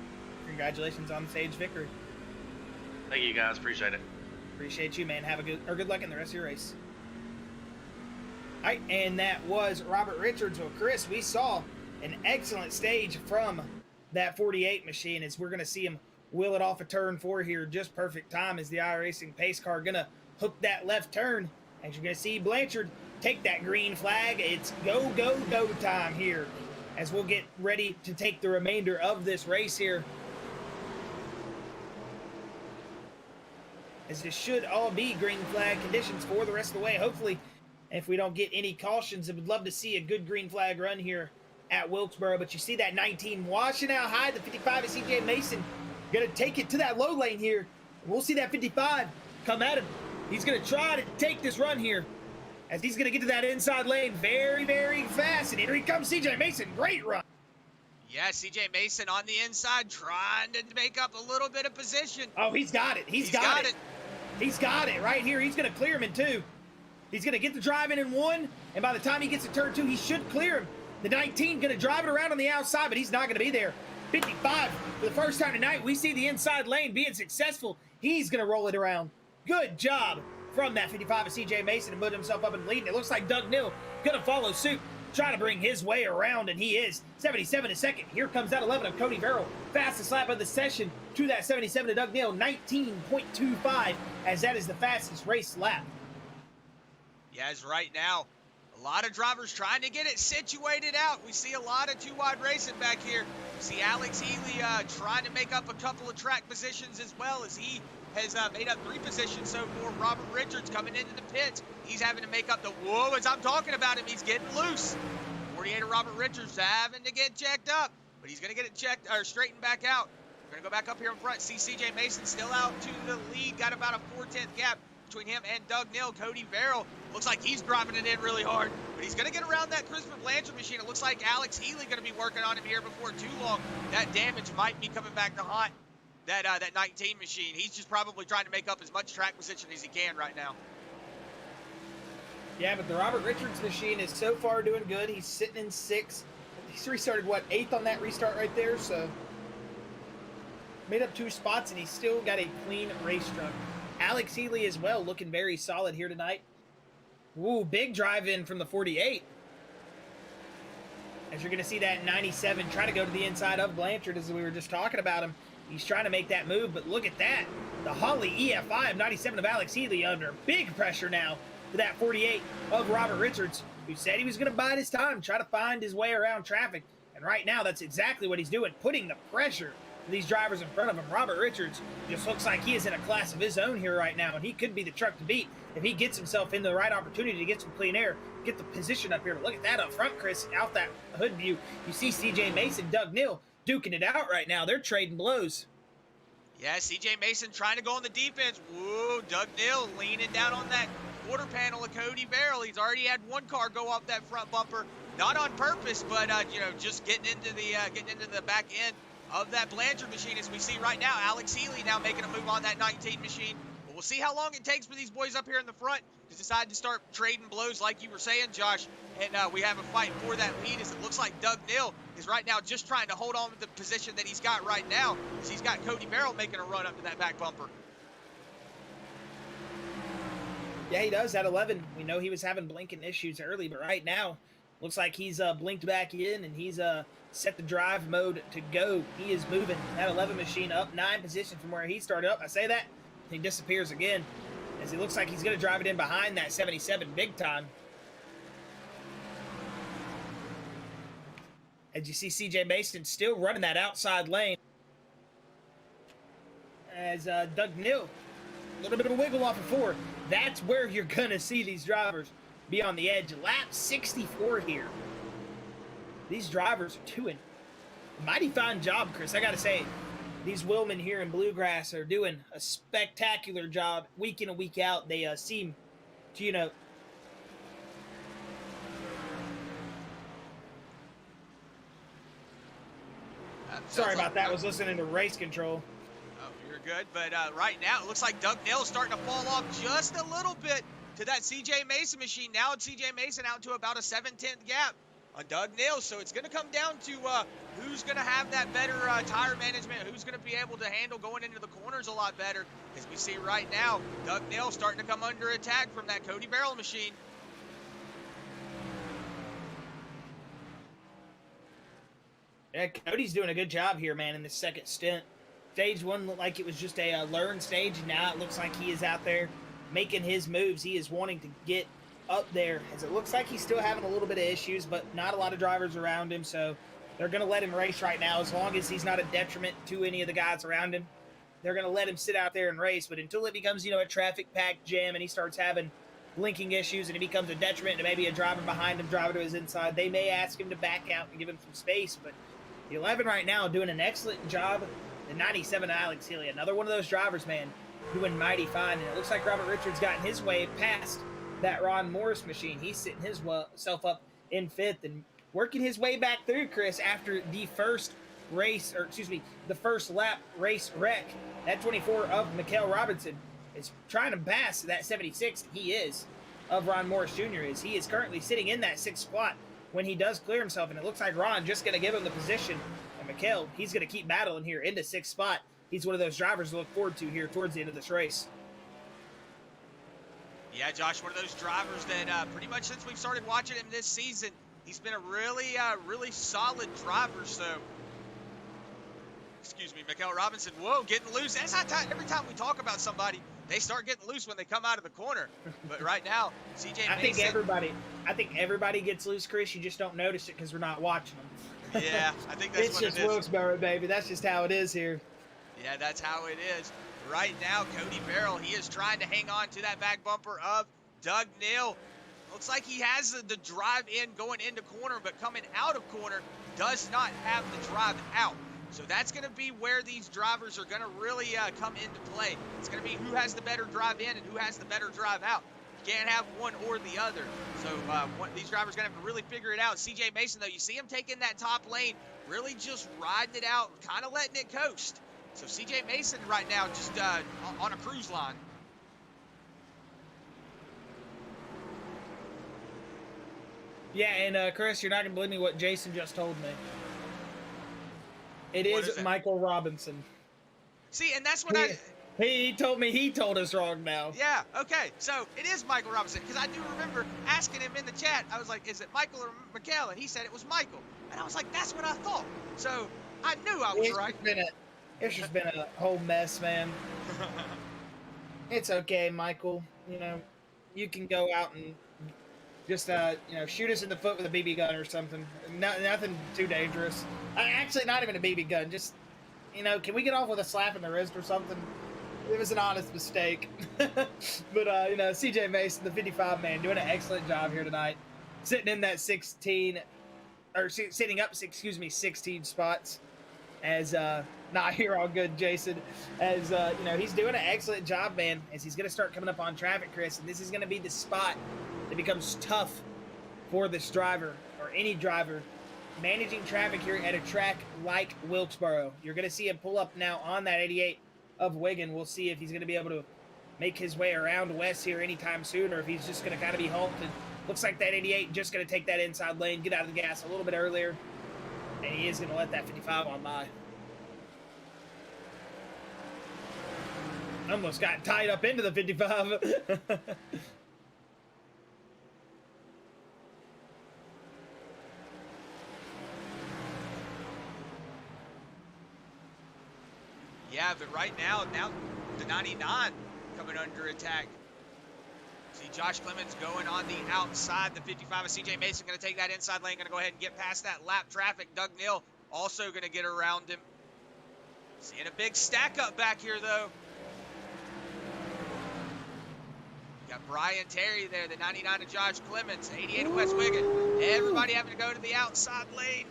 congratulations on the stage victory. Thank you, guys. Appreciate it. Appreciate you, man. Have a good luck in the rest of your race. All right, and that was Robert Richards. Well, Chris, we saw an excellent stage from that 48 machine as we're going to see him wheel it off of turn 4 here. Just perfect time as the iRacing pace car going to hook that left turn. As you're going to see Blanchard take that green flag. It's go, go, go time here as we'll get ready to take the remainder of this race here. As this should all be green flag conditions for the rest of the way. Hopefully, if we don't get any cautions, I would love to see a good green flag run here at Wilkesboro. But you see that 19 washing out high. The 55 is CJ Mason going to take it to that low lane here. We'll see that 55 come at him. He's going to try to take this run here as he's going to get to that inside lane very, very fast. And here he comes, CJ Mason. Great run. Yeah, CJ Mason on the inside trying to make up a little bit of position. Oh, he's got it. He's got it. He's got it right here. He's going to clear him in 2. He's going to get the drive in 1, and by the time he gets to turn 2, he should clear him. The 19 going to drive it around on the outside, but he's not going to be there. 55, for the first time tonight, we see the inside lane being successful. He's going to roll it around. Good job from that 55 of CJ Mason to put himself up and lead. It looks like Doug Nill going to follow suit, trying to bring his way around, and he is. 77 is second. Here comes that 11 of Cody Verrill. Fastest lap of the session to that 77 of Doug Nill, 19.25, as that is the fastest race lap. Yeah, as right now, a lot of drivers trying to get it situated out. We see a lot of 2-wide racing back here. We see Alex Healy trying to make up a couple of track positions as well, as he has made up 3 positions so far. Robert Richards coming into the pits. He's having to make up the whoa as I'm talking about him. He's getting loose. 48er Robert Richards having to get checked up, but he's going to get it checked or straightened back out. We're going to go back up here in front. See CJ Mason still out to the lead. Got about a 4/10 gap between him and Doug Nill. Cody Verrill looks like he's driving it in really hard, but he's going to get around that Christopher Blanchard machine. It looks like Alex Healy going to be working on him here before too long. That damage might be coming back to haunt that 19 machine. He's just probably trying to make up as much track position as he can right now. Yeah, but the Robert Richards machine is so far doing good. He's sitting in 6th. He's restarted, what, 8th on that restart right there, so made up 2 spots, and he's still got a clean race truck. Alex Healy as well, looking very solid here tonight. Ooh, big drive in from the 48. As you're going to see that 97 try to go to the inside of Blanchard, as we were just talking about him. He's trying to make that move, but look at that. The Holly EFI of 97 of Alex Healy under big pressure now for that 48 of Robert Richards, who said he was going to bide his time, try to find his way around traffic. And right now, that's exactly what he's doing, putting the pressure to these drivers in front of him. Robert Richards just looks like he is in a class of his own here right now, and he could be the truck to beat if he gets himself in the right opportunity to get some clean air, get the position up here. Look at that up front, Chris, out that hood view. You see CJ Mason, Doug Nill duking it out right now. They're trading blows. Yeah, CJ Mason trying to go on the defense. Whoa, Doug Nill leaning down on that quarter panel of Cody Verrill. He's already had 1 car go off that front bumper, not on purpose, but just getting into the back end of that Blanchard machine. As we see right now, Alex Healy now making a move on that 19 machine. But we'll see how long it takes for these boys up here in the front to decide to start trading blows, like you were saying, Josh. And we have a fight for that lead, as it looks like Doug Nill is right now just trying to hold on to the position that he's got right now, as he's got Cody Verrill making a run up to that back bumper. Yeah, he does at 11. We know he was having blinking issues early, but right now, looks like he's blinked back in, and he's set the drive mode to go. He is moving that 11 machine up 9 positions from where he started up. I say that, he disappears again, as it looks like he's going to drive it in behind that 77 big time. As you see CJ Mason still running that outside lane. As Doug Neal, a little bit of a wiggle off of 4. That's where you're going to see these drivers be on the edge. Lap 64 here. These drivers are doing a mighty fine job, Chris. I got to say, these wheelmen here in Bluegrass are doing a spectacular job week in and week out. They seem to, you know, sorry about that. I was listening to race control. Oh, you're good. But right now, it looks like Doug Neal is starting to fall off just a little bit to that CJ Mason machine. Now it's CJ Mason out to about a 7/10 gap on Doug Neal. So it's going to come down to who's going to have that better tire management, who's going to be able to handle going into the corners a lot better. As we see right now, Doug Neal starting to come under attack from that Cody Barrel machine. Yeah, Cody's doing a good job here, man, in the second stint. Stage 1 looked like it was just a learn stage. Now it looks like he is out there making his moves. He is wanting to get up there, as it looks like he's still having a little bit of issues, but not a lot of drivers around him, so they're going to let him race right now. As long as he's not a detriment to any of the guys around him, they're going to let him sit out there and race. But until it becomes, you know, a traffic-packed jam and he starts having blinking issues and it becomes a detriment to maybe a driver behind him, driver to his inside, they may ask him to back out and give him some space. But the 11 right now doing an excellent job. The 97, Alex Healy, another one of those drivers, man, doing mighty fine. And it looks like Robert Richards gotten his way past that Ron Morris machine. He's sitting himself up in 5th and working his way back through, Chris, after the first lap race wreck. That 24 of Mikael Robinson is trying to pass that 76. He is, of Ron Morris Jr. He is currently sitting in that 6th spot when he does clear himself, and it looks like Ron just going to give him the position. And Mikael, he's going to keep battling here into 6th spot. He's one of those drivers to look forward to here towards the end of this race. Yeah, Josh, one of those drivers that pretty much since we've started watching him this season, he's been a really solid driver. So, excuse me, Mikael Robinson, whoa, getting loose. That's how every time we talk about somebody, they start getting loose when they come out of the corner. But right now, CJ Mason. I think everybody gets loose, Chris. You just don't notice it because we're not watching them. Yeah, I think that's what it is. It's just Wilkes-Barre, baby. That's just how it is here. Yeah, that's how it is. Right now, Cody Barrel, he is trying to hang on to that back bumper of Doug Neal. Looks like he has the drive in going into corner, but coming out of corner does not have the drive out. So that's going to be where these drivers are going to really come into play. It's going to be who has the better drive in and who has the better drive out. You can't have one or the other. So these drivers are going to have to really figure it out. CJ Mason, though, you see him taking that top lane, really just riding it out, kind of letting it coast. So CJ Mason right now just on a cruise line. Yeah, and Chris, you're not going to believe me what Jason just told me. It is Michael Robinson. See, and that's what He told me he told us wrong now. Yeah, okay. So it is Michael Robinson, because I do remember asking him in the chat. I was like, is it Michael or Mikael? And he said it was Michael. And I was like, that's what I thought. So I knew I was right. It's just been a whole mess, man. It's okay, Michael. You know, you can go out and just, shoot us in the foot with a BB gun or something. Nothing too dangerous. Actually, not even a BB gun. Just, can we get off with a slap in the wrist or something? It was an honest mistake. But, CJ Mason, the 55 man, doing an excellent job here tonight. Sitting in that 16 spots. As, you're all good, Jason. As, he's doing an excellent job, man, as he's going to start coming up on traffic, Chris. And this is going to be the spot that becomes tough for this driver, or any driver, managing traffic here at a track like Wilkesboro. You're going to see him pull up now on that 88 of Wigan. We'll see if he's going to be able to make his way around West here anytime soon, or if he's just going to kind of be halted. Looks like that 88 just going to take that inside lane, get out of the gas a little bit earlier, and he is going to let that 55 on by. Almost got tied up into the 55. Yeah, but right now the 99 coming under attack. See Josh Clemens going on the outside. The 55 of CJ Mason going to take that inside lane. Going to go ahead and get past that lap traffic. Doug Neal also going to get around him. Seeing a big stack up back here, though. Got Brian Terry there, the 99 of Josh Clemens, 88 of Wes Wiggin. Everybody having to go to the outside lane.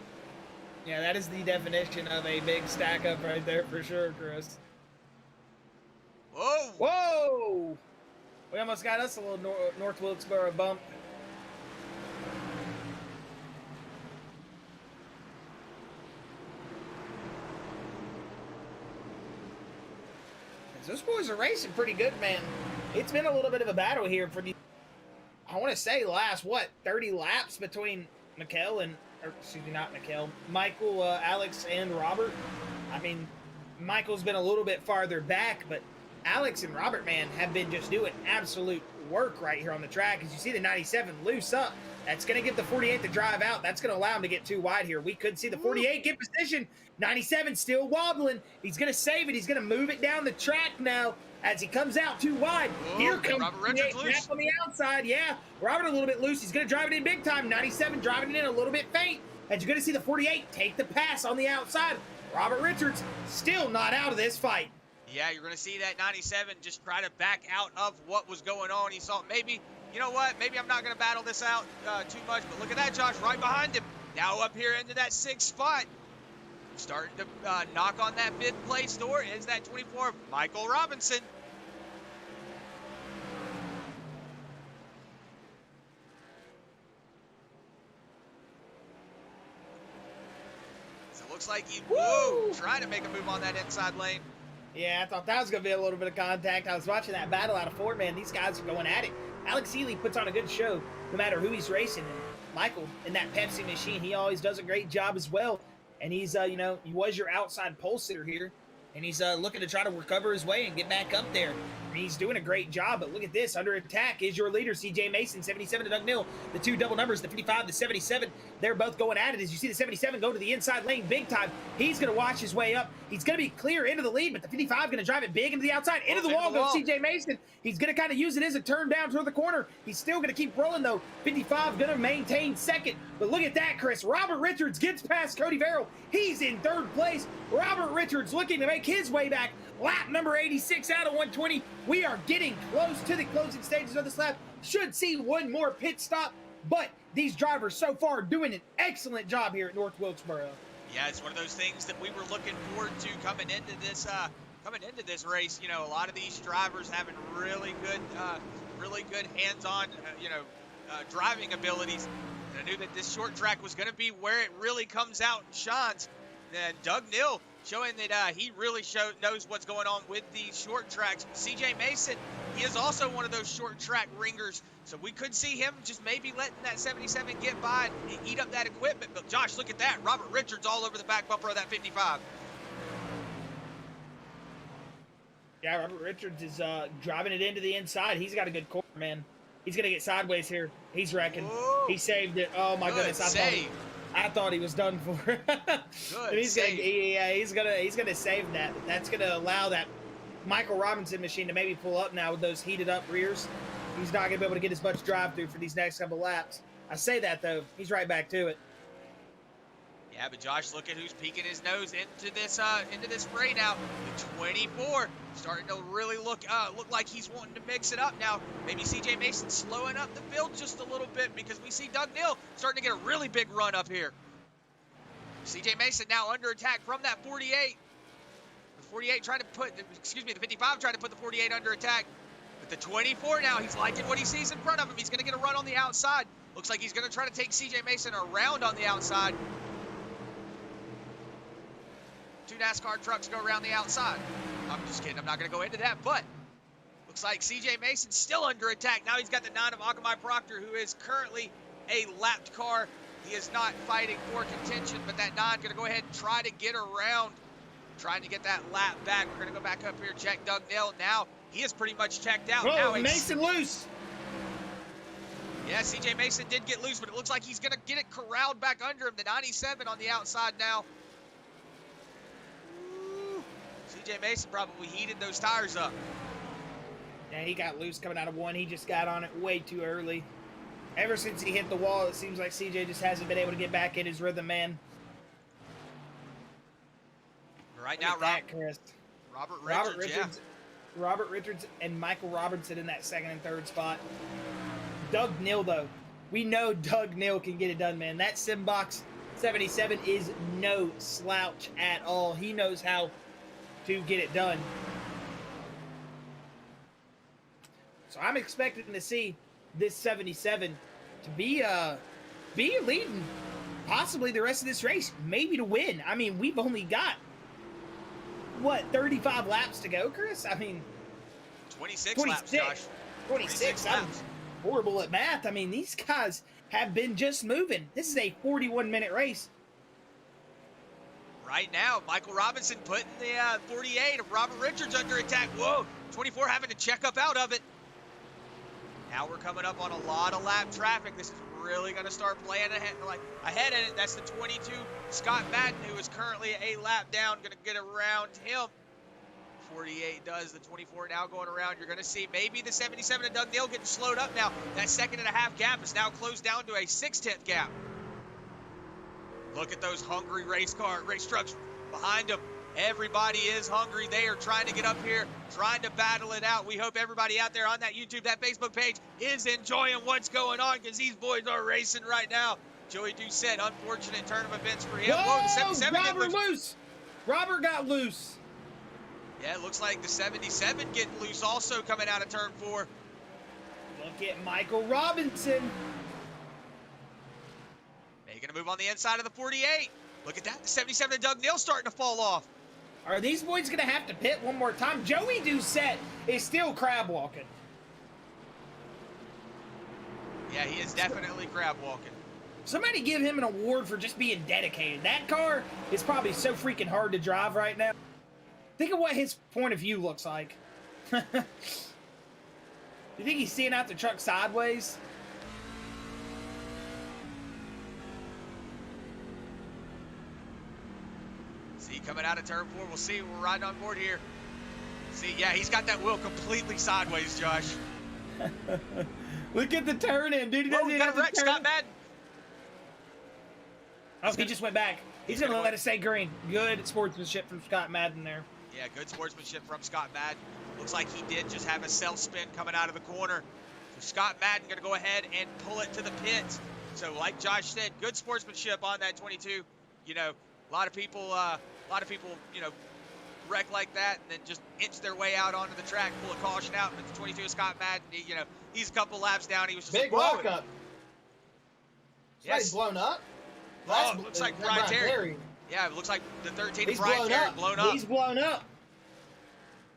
Yeah, that is the definition of a big stack up right there for sure, Chris. Whoa! Whoa! We almost got us a little North Wilkesboro bump. Those boys are racing pretty good, man. It's been a little bit of a battle here for the, I want to say, last, 30 laps between Michael and, or excuse me, not Michael, Michael, Alex, and Robert. I mean, Michael's been a little bit farther back, but Alex and Robert, man, have been just doing absolute work right here on the track. As you see the 97 loose up, that's going to give the 48 the drive out. That's going to allow him to get too wide here. We could see the 48 get position. 97 still wobbling. He's going to save it. He's going to move it down the track now as he comes out too wide. Whoa, here comes Robert Richards loose. Back on the outside. Yeah, Robert a little bit loose. He's going to drive it in big time. 97 driving it in a little bit faint. And you're going to see the 48 take the pass on the outside. Robert Richards still not out of this fight. Yeah, you're going to see that 97 just try to back out of what was going on. He thought maybe, you know what, maybe I'm not going to battle this out too much. But look at that, Josh, right behind him. Now up here into that 6th spot. Starting to knock on that 5th place door is that 24, Michael Robinson. So it looks like he, trying to make a move on that inside lane. Yeah, I thought that was going to be a little bit of contact. I was watching that battle out of 4, man. These guys are going at it. Alex Healy puts on a good show no matter who he's racing. And Michael, in that Pepsi machine, he always does a great job as well. And he's, you know, he was your outside pole sitter here. And he's looking to try to recover his way and get back up there. And he's doing a great job. But look at this. Under attack is your leader, CJ Mason, 77 to Doug Neal. The two double numbers, the 55, the 77. They're both going at it. As you see the 77 go to the inside lane big time. He's going to watch his way up. He's going to be clear into the lead, but the 55 going to drive it big into the outside. Into the wall goes CJ Mason. He's going to kind of use it as a turn down toward the corner. He's still going to keep rolling, though. 55 going to maintain second. But look at that, Chris. Robert Richards gets past Cody Farrell. He's in 3rd place. Robert Richards looking to make his way back. Lap number 86 out of 120. We are getting close to the closing stages of this lap. Should see one more pit stop, but these drivers so far doing an excellent job here at North Wilkesboro. Yeah, it's one of those things that we were looking forward to coming into this race. You know, a lot of these drivers having really good hands-on, driving abilities. And I knew that this short track was going to be where it really comes out and shines. And Doug Neal showing that he really knows what's going on with these short tracks. CJ Mason, he is also one of those short track ringers. So we could see him just maybe letting that 77 get by and eat up that equipment. But Josh, look at that. Robert Richards all over the back bumper of that 55. Yeah, Robert Richards is driving it into the inside. He's got a good corner, man. He's going to get sideways here. He's wrecking. Whoa. He saved it. Oh, my goodness. I thought he was done for. Good he's gonna save that. That's gonna allow that Michael Robinson machine to maybe pull up now with those heated up rears. He's not gonna be able to get as much drive through for these next couple laps. I say that though, he's right back to it. Yeah, but Josh, look at who's peeking his nose into this fray now. The 24 starting to really look like he's wanting to mix it up now. Maybe CJ Mason slowing up the field just a little bit because we see Doug Neal starting to get a really big run up here. CJ Mason now under attack from that 48. The 48 trying to put, the 55 trying to put the 48 under attack. But the 24 now, he's liking what he sees in front of him. He's going to get a run on the outside. Looks like he's going to try to take CJ Mason around on the outside. 2 NASCAR trucks go around the outside. I'm just kidding. I'm not going to go into that, but looks like CJ Mason's still under attack. Now he's got the 9 of Akamai Proctor, who is currently a lapped car. He is not fighting for contention, but that 9 going to go ahead and try to get around, trying to get that lap back. We're going to go back up here, check Doug Neal. Now he is pretty much checked out. Whoa, now Mason loose. Yeah, CJ Mason did get loose, but it looks like he's going to get it corralled back under him. The 97 on the outside now. CJ Mason probably heated those tires up. Yeah, he got loose coming out of 1. He just got on it way too early. Ever since he hit the wall, it seems like CJ just hasn't been able to get back in his rhythm, man. Right now, Robert Richards, Robert Richards and Michael Robertson in that 2nd and 3rd spot. Doug Neal, though. We know Doug Neal can get it done, man. That Simbox 77 is no slouch at all. He knows how to get it done. So I'm expecting to see this 77 to be leading possibly the rest of this race, maybe to win. I mean, we've only got, what, 35 laps to go, Chris? I mean, 26 laps, Josh. 26 I'm horrible at math. I mean, these guys have been just moving. This is a 41-minute race. Right now, Michael Robinson putting the 48 of Robert Richards under attack. Whoa, 24 having to check up out of it. Now we're coming up on a lot of lap traffic. This is really going to start playing ahead in it. That's the 22, Scott Madden, who is currently a lap down, going to get around him. 48 does. The 24 now going around. You're going to see maybe the 77 of Doug Neal getting slowed up now. That 2.5 gap is now closed down to a 6/10 gap. Look at those hungry race trucks behind them. Everybody is hungry. They are trying to get up here, trying to battle it out. We hope everybody out there on that YouTube, that Facebook page is enjoying what's going on, because these boys are racing right now. Joey Doucette, unfortunate turn of events for him. Whoa, the 77 Robert loose. Robert got loose. Yeah, it looks like the 77 getting loose also coming out of turn 4. Look at Michael Robinson. Making a move on the inside of the 48. Look at that. The 77 of Doug Neal starting to fall off. Are these boys going to have to pit one more time? Joey Doucette is still crab walking. Yeah, he is definitely crab walking. Somebody give him an award for just being dedicated. That car is probably so freaking hard to drive right now. Think of what his point of view looks like. You think he's seeing out the truck sideways? See, coming out of turn 4, we'll see. We're riding on board here. See, yeah, he's got that wheel completely sideways, Josh. Look at the turn in, dude. He doesn't got a wreck, Scott Madden. Oh, he just went back. He's going to let it stay green. Good sportsmanship from Scott Madden there. Yeah, good sportsmanship from Scott Madden. Looks like he did just have a self spin coming out of the corner. So Scott Madden going to go ahead and pull it to the pits. So like Josh said, good sportsmanship on that 22. You know, a lot of people, you know, wreck like that and then just inch their way out onto the track, pull a caution out. But the 22 Scott Madden, you know, he's a couple laps down. He was just big lock up. Yes, blown up. Oh, looks like Brian Terry. Yeah, it looks like the 13 of Brian Terry blown up. He's blown up.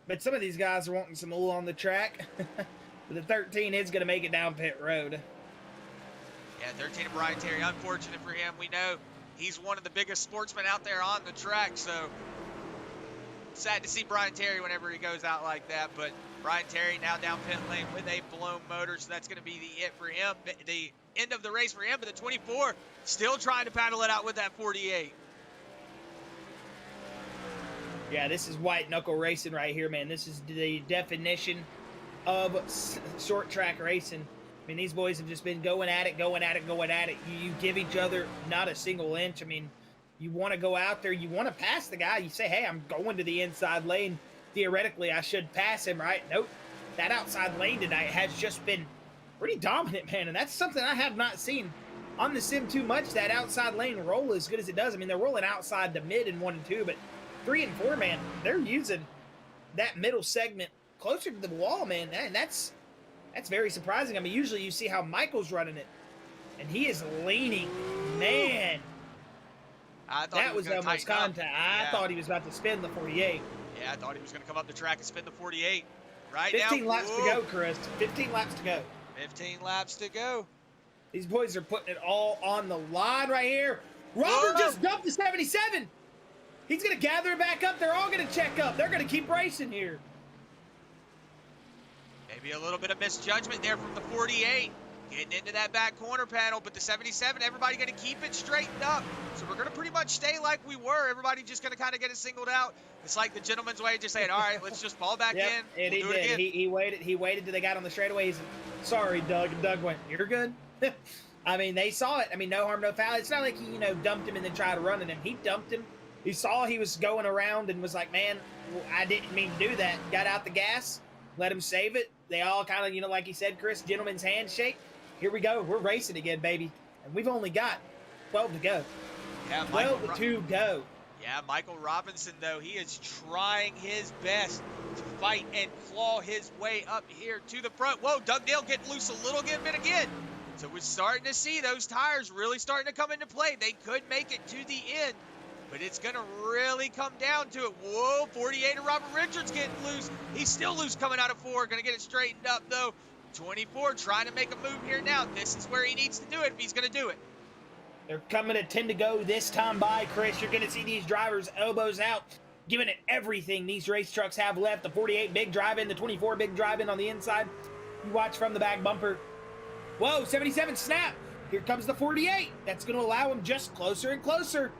But some of these guys are wanting some oil on the track. But the 13 is going to make it down pit road. Yeah, 13 of Brian Terry. Unfortunate for him. We know he's one of the biggest sportsmen out there on the track. So sad to see Brian Terry whenever he goes out like that. But Brian Terry now down pit lane with a blown motor. So that's going to be the it for him. The end of the race for him. But the 24 still trying to paddle it out with that 48. Yeah, this is white knuckle racing right here, man. This is the definition of short track racing. I mean, these boys have just been going at it, going at it, going at it. You give each other not a single inch. I mean, you want to go out there, you want to pass the guy. You say, hey, I'm going to the inside lane. Theoretically, I should pass him, right? Nope. That outside lane tonight has just been pretty dominant, man. And that's something I have not seen on the sim too much, that outside lane roll as good as it does. I mean, they're rolling outside to mid in 1 and 2, but 3 and 4, man, they're using that middle segment closer to the wall, man. And that's very surprising. I mean, usually you see how Michael's running it, and he is leaning. Man, that was almost contact. I thought he was about to spin the 48. Yeah, I thought he was going to come up the track and spin the 48. Right 15 now, laps to go, Chris. 15 laps to go. 15 laps to go. These boys are putting it all on the line right here. Robert just dumped the 77. He's going to gather it back up. They're all going to check up. They're going to keep racing here. Maybe a little bit of misjudgment there from the 48. Getting into that back corner panel, but the 77, everybody going to keep it straightened up. So we're going to pretty much stay like we were. Everybody just going to kind of get it singled out. It's like the gentleman's way, just saying, all right, let's just fall back Yep, in. And We'll do it again. He waited till they got on the straightaway. He said, sorry, Doug. And Doug went, you're good. I mean, they saw it. I mean, no harm, no foul. It's not like he, dumped him and then tried running him. He dumped him. He saw he was going around and was like, man, I didn't mean to do that. Got out the gas, let him save it. They all kind of, like he said, Chris, gentleman's handshake. Here we go. We're racing again, baby. And we've only got 12 to go. Yeah, 12 to go. Yeah, Michael Robinson, though, he is trying his best to fight and claw his way up here to the front. Whoa, Doug Neal getting loose a little bit again. So we're starting to see those tires really starting to come into play. They could make it to the end, but it's going to really come down to it. Whoa, 48 of Robert Richards getting loose. He's still loose coming out of 4. Going to get it straightened up, though. 24 trying to make a move here now. This is where he needs to do it if he's going to do it. They're coming at 10 to go this time by, Chris. You're going to see these drivers elbows out, giving it everything these race trucks have left. The 48 big drive in, the 24 big drive in on the inside. You watch from the back bumper. Whoa, 77 snap. Here comes the 48. That's going to allow him just closer and closer.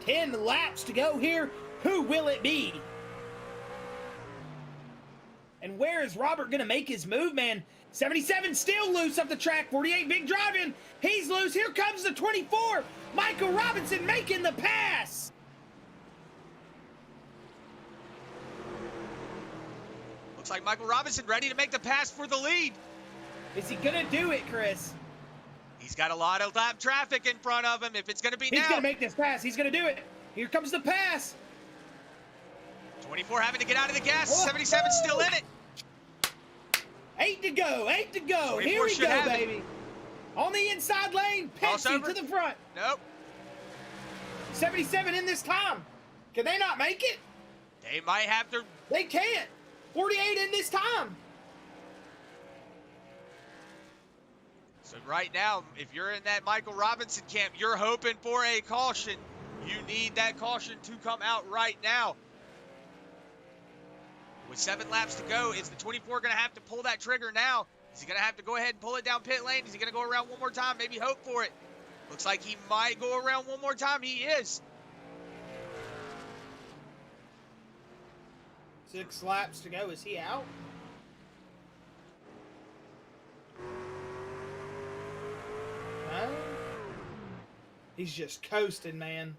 10 laps to go here. Who will it be? And where is Robert going to make his move, man? 77 still loose up the track. 48 big drive in. He's loose. Here comes the 24. Michael Robinson making the pass. Looks like Michael Robinson ready to make the pass for the lead. Is he going to do it, Chris? He's got a lot of lap traffic in front of him. If it's going to be now. He's going to make this pass. He's going to do it. Here comes the pass. 24 having to get out of the gas. Whoa. 77 still in it. 8 to go. 8 to go. Here we go, baby. On the inside lane. Pepsi to the front. Nope. 77 in this time. Can they not make it? They might have to. They can't. 48 in this time. So right now, if you're in that Michael Robinson camp, you're hoping for a caution. You need that caution to come out right now. With 7 laps to go, is the 24 going to have to pull that trigger now? Is he going to have to go ahead and pull it down pit lane? Is he going to go around one more time? Maybe hope for it. Looks like he might go around one more time. He is. 6 laps to go. Is he out? No. He's just coasting, man.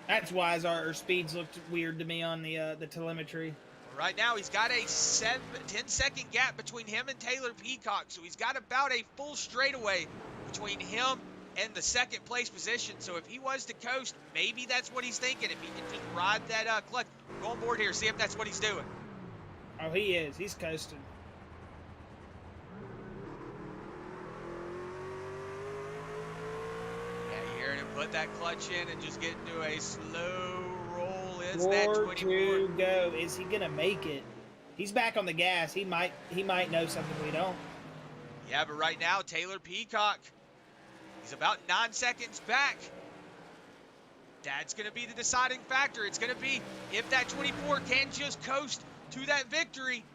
That's why our speeds looked weird to me on the telemetry. Right now, he's got a 10-second gap between him and Taylor Peacock, so he's got about a full straightaway between him and the second place position. So if he was to coast, maybe that's what he's thinking. If he can just ride that clutch. Go on board here, see if that's what he's doing. Oh, he is. He's coasting. Put that clutch in and just get into a slow roll. Is that 24? To go. Is he gonna make it? He's back on the gas. He might know something we don't. Yeah, but right now Taylor Peacock, he's about 9 seconds back. That's gonna be the deciding factor. It's gonna be if that 24 can just coast to that victory.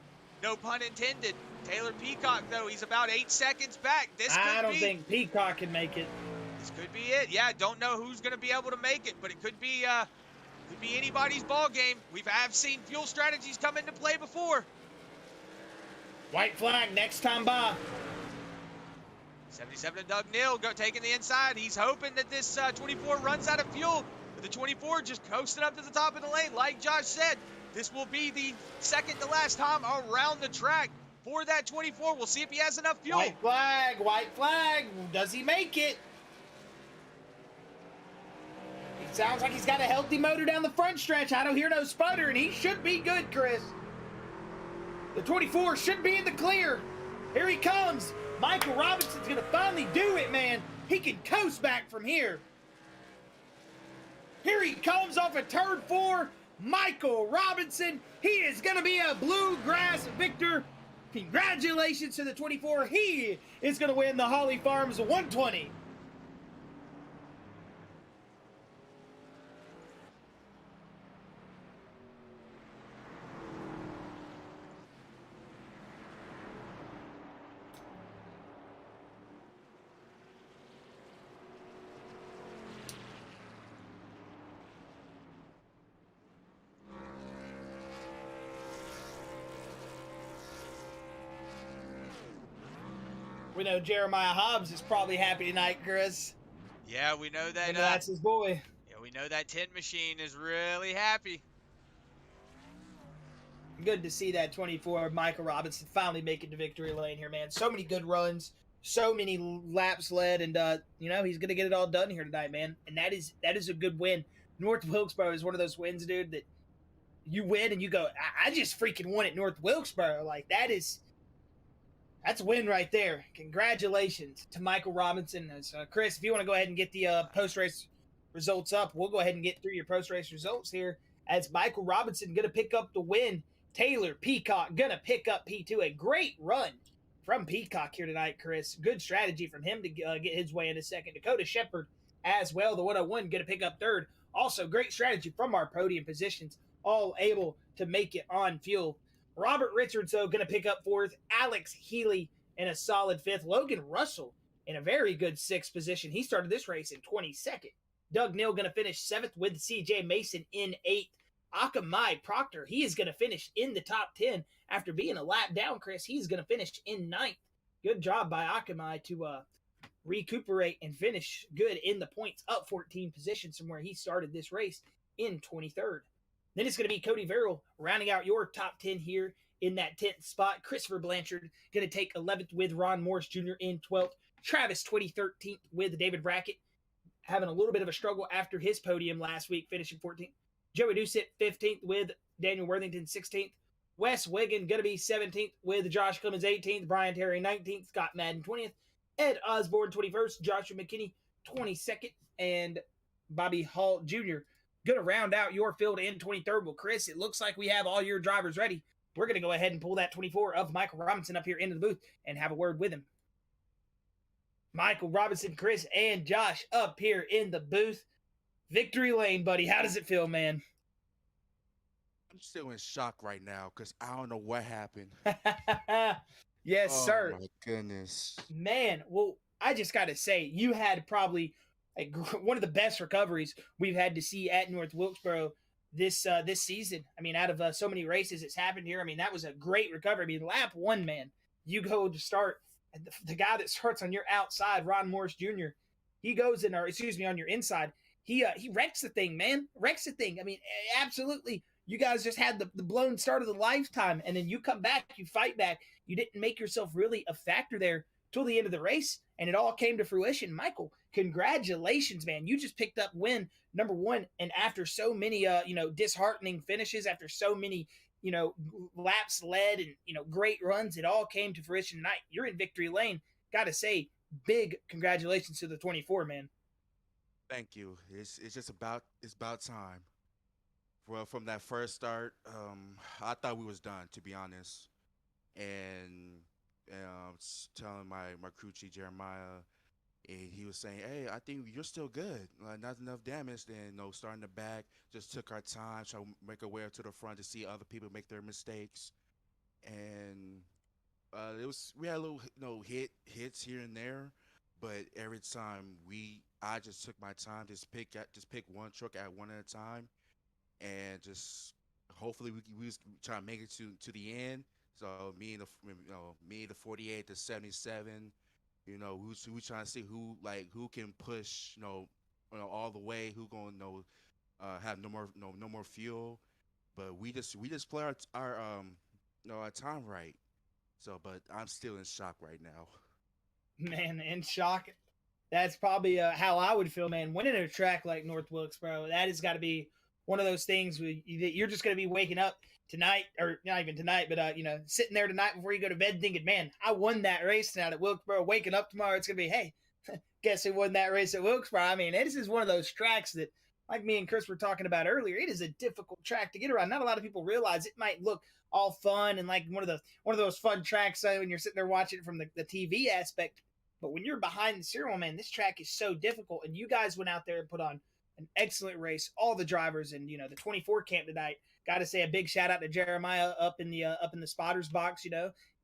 No pun intended. Taylor Peacock, though, he's about 8 seconds back. I don't think Peacock can make it. This could be it. Yeah, don't know who's going to be able to make it, but it could be anybody's ball game. I've seen fuel strategies come into play before. White flag next time by. 77 and Doug Neal taking the inside. He's hoping that this 24 runs out of fuel. But the 24 just coasted up to the top of the lane. Like Josh said, this will be the second to last time around the track for that 24. We'll see if he has enough fuel. White flag, white flag. Does he make it? Sounds like he's got a healthy motor down the front stretch. I don't hear no sputter, and he should be good, Chris. The 24 should be in the clear. Here he comes. Michael Robinson's going to finally do it, man. He can coast back from here. Here he comes off of turn 4. Michael Robinson. He is going to be a Bluegrass victor. Congratulations to the 24. He is going to win the Holly Farms 120. We know Jeremiah Hobbs is probably happy tonight, Chris. Yeah, we know that. And that's his boy. Yeah, we know that 10 machine is really happy. Good to see that 24 Michael Robinson finally make it to victory lane here, man. So many good runs, so many laps led, and he's gonna get it all done here tonight, man. And that is a good win. North Wilkesboro is one of those wins, dude, that you win and you go, I just freaking won at North Wilkesboro. Like that's a win right there. Congratulations to Michael Robinson. Chris, if you want to go ahead and get the post-race results up, we'll go ahead and get through your post-race results here. As Michael Robinson going to pick up the win. Taylor Peacock going to pick up P2. A great run from Peacock here tonight, Chris. Good strategy from him to get his way into second. Dakota Shepard as well, the 101, going to pick up third. Also, great strategy from our podium positions, all able to make it on fuel. Robert Richards, though, going to pick up fourth. Alex Healy in a solid fifth. Logan Russell in a very good sixth position. He started this race in 22nd. Doug Neal going to finish seventh with CJ Mason in eighth. Akamai Proctor, he is going to finish in the top 10 after being a lap down, Chris. He's going to finish in ninth. Good job by Akamai to recuperate and finish good in the points, up 14 positions from where he started this race in 23rd. Then it's going to be Cody Verrill rounding out your top 10 here in that 10th spot. Christopher Blanchard going to take 11th with Ron Morris Jr. in 12th. Travis 13th with David Brackett, having a little bit of a struggle after his podium last week, finishing 14th. Joey Doucette 15th with Daniel Worthington 16th. Wes Wiggin going to be 17th with Josh Clemens 18th. Brian Terry 19th. Scott Madden 20th. Ed Osborne 21st. Joshua McKinney 22nd. And Bobby Hall Jr. going to round out your field in 23rd. Well, Chris, it looks like we have all your drivers ready. We're going to go ahead and pull that 24 of Michael Robinson up here into the booth and have a word with him. Michael Robinson, Chris, and Josh up here in the booth. Victory lane, buddy. How does it feel, man? I'm still in shock right now because I don't know what happened. Yes, sir. Oh, my goodness. Man, well, I just got to say, you had probably one of the best recoveries we've had to see at North Wilkesboro this season. I mean, out of so many races it's happened here, I mean, that was a great recovery. I mean, lap one, man, you go to start, the guy that starts on your outside, Ron Morris Jr., he goes in, on your inside. He wrecks the thing, man. Wrecks the thing. I mean, absolutely. You guys just had the blown start of the lifetime, and then you come back, you fight back. You didn't make yourself really a factor there till the end of the race, and it all came to fruition. Michael, congratulations, man. You just picked up win number one, and after so many, disheartening finishes, after so many, laps led and, great runs, it all came to fruition tonight. You're in victory lane. Got to say, big congratulations to the 24, man. Thank you. It's about time. Well, from that first start, I thought we was done, to be honest. And telling my crew chief Jeremiah, and he was saying, "Hey, I think you're still good. Not enough damage." Then, starting the back, just took our time, try to make our way up to the front to see other people make their mistakes. And we had a little hits here and there, but every time I just took my time, just pick one truck at one at a time, and just hopefully we was trying to make it to the end. So me and the 48 to 77, we trying to see who can push all the way, who gonna have no more fuel, but we just play our time right. So, but I'm still in shock right now. Man, in shock. That's probably how I would feel, man. Winning a track like North Wilkesboro, that has got to be one of those things that you're just going to be waking up tonight, or not even tonight, but sitting there tonight before you go to bed thinking, man, I won that race tonight at Wilkesboro. Waking up tomorrow, it's going to be, hey, guess who won that race at Wilkesboro? I mean, this is one of those tracks that, like me and Chris were talking about earlier, it is a difficult track to get around. Not a lot of people realize it might look all fun and like one of those fun tracks when you're sitting there watching it from the TV aspect. But when you're behind the serial, man, this track is so difficult. And you guys went out there and put on an excellent race. All the drivers and the 24 camp tonight. Got to say a big shout out to Jeremiah up in the spotters box.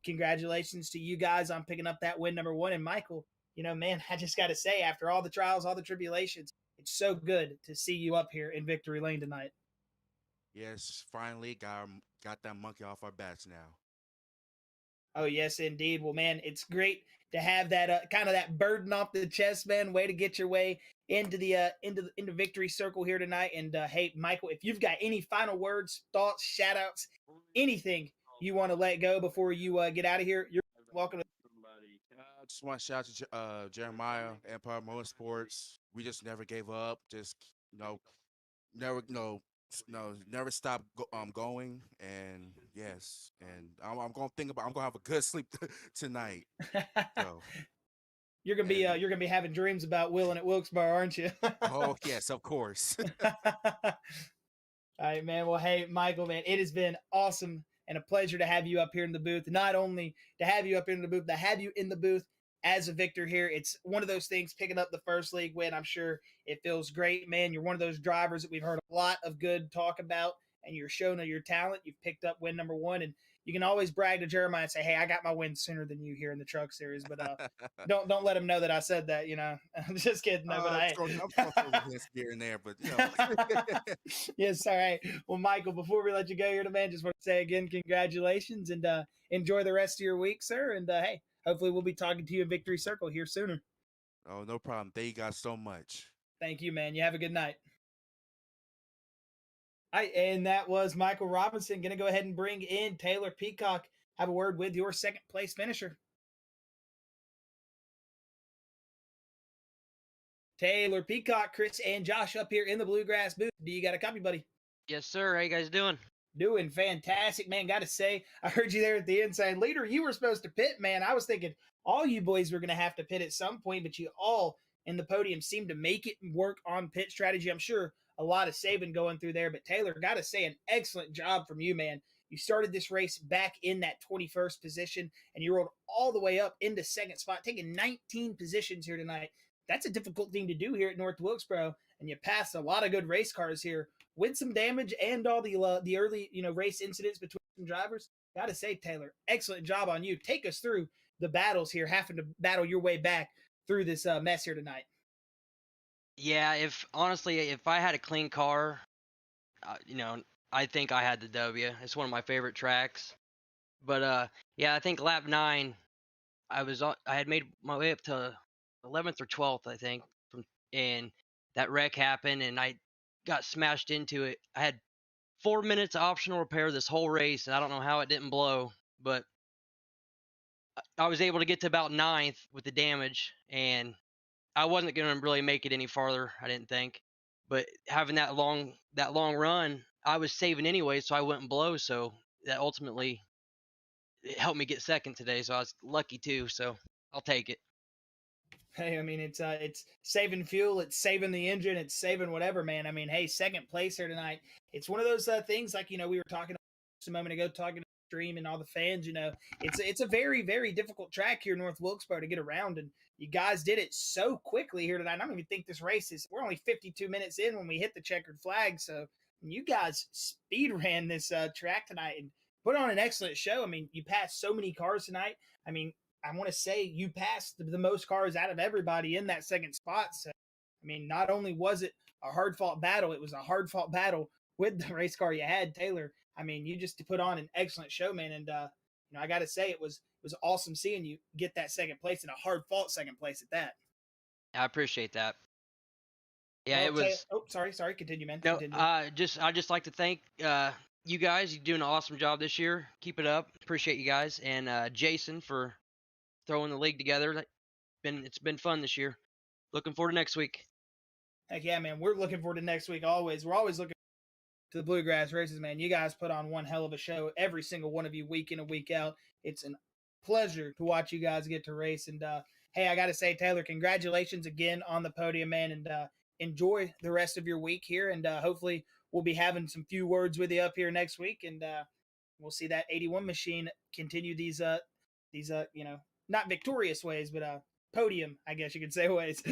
Congratulations to you guys on picking up that win number one. And Michael, man, I just got to say, after all the trials, all the tribulations, it's so good to see you up here in victory lane tonight. Yes, finally got that monkey off our backs now. Oh yes, indeed. Well, man, it's great to have that kind of that burden off the chest, man. Way to get your way into the into victory circle here tonight. And hey, Michael, if you've got any final words, thoughts, shout outs, anything you want to let go before you get out of here, you're welcome. I just want to shout out to Jeremiah, Empire Motorsports. We just never gave up. Just you know, never never stop going. And yes, and I'm gonna think about. I'm gonna have a good sleep tonight. So and You're gonna be having dreams about Willing at Wilkes-Barre, aren't you? oh yes, of course. All right, man. Well, hey, Michael, man, it has been awesome and a pleasure to have you up here in the booth. Not only to have you up in the booth, to have you in the booth as a victor here. It's one of those things, picking up the first league win. I'm sure it feels great, man. You're one of those drivers that we've heard a lot of good talk about, and you're showing your talent. You've picked up win number one, and you can always brag to Jeremiah and say, "Hey, I got my win sooner than you here in the truck series." But don't let him know that I said that. You know, I'm just kidding. No, but I'm throwing hints here and there, but you know. Yes, all right. Well, Michael, before we let you go here, man, just want to say again, congratulations and enjoy the rest of your week, sir. And hey, hopefully we'll be talking to you in Victory Circle here sooner. Oh, no problem. Thank you guys so much. Thank you, man. You have a good night. All right, and that was Michael Robinson. Going to go ahead and bring in Taylor Peacock. Have a word with your second place finisher. Taylor Peacock, Chris, and Josh up here in the Bluegrass booth. Do you got a copy, buddy? Yes, sir. How you guys doing? Doing fantastic, man. Got to say, I heard you there at the end saying, "Leader, you were supposed to pit, man." I was thinking all you boys were going to have to pit at some point, but you all in the podium seem to make it work on pit strategy. I'm sure a lot of saving going through there, but Taylor, got to say, an excellent job from you, man. You started this race back in that 21st position, and you rolled all the way up into second spot, taking 19 positions here tonight. That's a difficult thing to do here at North Wilkesboro, and you passed a lot of good race cars here with some damage and all the early race incidents between some drivers. Got to say, Taylor, excellent job on you. Take us through the battles here, having to battle your way back through this mess here tonight. Yeah, if I had a clean car, I think I had the W. It's one of my favorite tracks. But yeah, I think lap 9, I had made my way up to 11th or 12th, I think, and that wreck happened, and I got smashed into it. I had 4 minutes optional repair this whole race, and I don't know how it didn't blow, but I was able to get to about 9th with the damage, and I wasn't going to really make it any farther, I didn't think. But having that long run, I was saving anyway, so I wouldn't blow. So that ultimately it helped me get second today. So I was lucky too. So I'll take it. Hey, I mean, it's saving fuel, it's saving the engine, it's saving whatever, man. I mean, hey, second place here tonight. It's one of those things like, we were talking just a moment ago, talking to the stream and all the fans, it's a very, very difficult track here in North Wilkesboro to get around, and you guys did it so quickly here tonight. I don't even think this race we're only 52 minutes in when we hit the checkered flag, so you guys speed ran this track tonight and put on an excellent show. I mean, you passed so many cars tonight. I mean, I want to say you passed the most cars out of everybody in that second spot. So, I mean, not only was it a hard-fought battle, it was a hard-fought battle with the race car you had, Taylor. I mean, you just put on an excellent show, man. And, I got to say it was awesome seeing you get that second place and a hard-fought second place at that. I appreciate that. Yeah, well, it was. Sorry. Continue, man. No, Continue. I just like to thank you guys. You're doing an awesome job this year. Keep it up. Appreciate you guys. And Jason for throwing the league together. It's been fun this year. Looking forward to next week. Heck yeah, man. We're looking forward to next week always. We're always looking to the Bluegrass races, man. You guys put on one hell of a show, every single one of you, week in and week out. It's a pleasure to watch you guys get to race. And hey, I got to say, Taylor, congratulations again on the podium, man. And enjoy the rest of your week here. And hopefully we'll be having some few words with you up here next week. And we'll see that 81 machine continue these not victorious ways, but podium, I guess you could say, ways.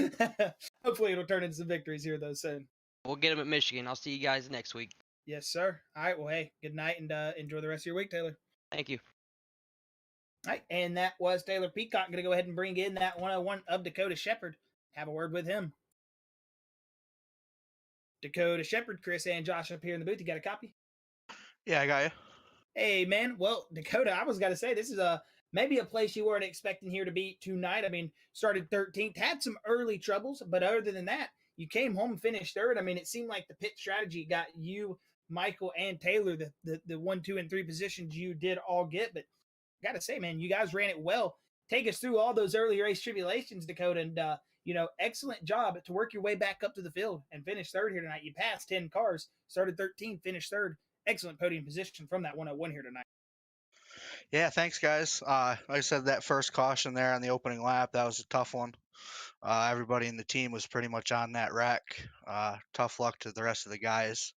Hopefully it'll turn into some victories here, though, soon. We'll get them at Michigan. I'll see you guys next week. Yes, sir. All right, well, hey, good night, and enjoy the rest of your week, Taylor. Thank you. All right, and that was Taylor Peacock. Going to go ahead and bring in that 101 of Dakota Shepherd. Have a word with him. Dakota Shepherd, Chris, and Josh up here in the booth. You got a copy? Yeah, I got you. Hey, man. Well, Dakota, I was got to say, this is maybe a place you weren't expecting here to be tonight. I mean, started 13th, had some early troubles, but other than that, you came home, finished third. I mean, it seemed like the pit strategy got you, Michael, and Taylor the 1, 2, and 3 positions you did all get. But I gotta say, man, you guys ran it well. Take us through all those early race tribulations, Dakota, and excellent job to work your way back up to the field and finish third here tonight. You passed 10 cars, started 13th, finished third. Excellent podium position from that 101 here tonight. Yeah, thanks, guys. Like I said, that first caution there on the opening lap, that was a tough one. Everybody in the team was pretty much on that wreck. Tough luck to the rest of the guys.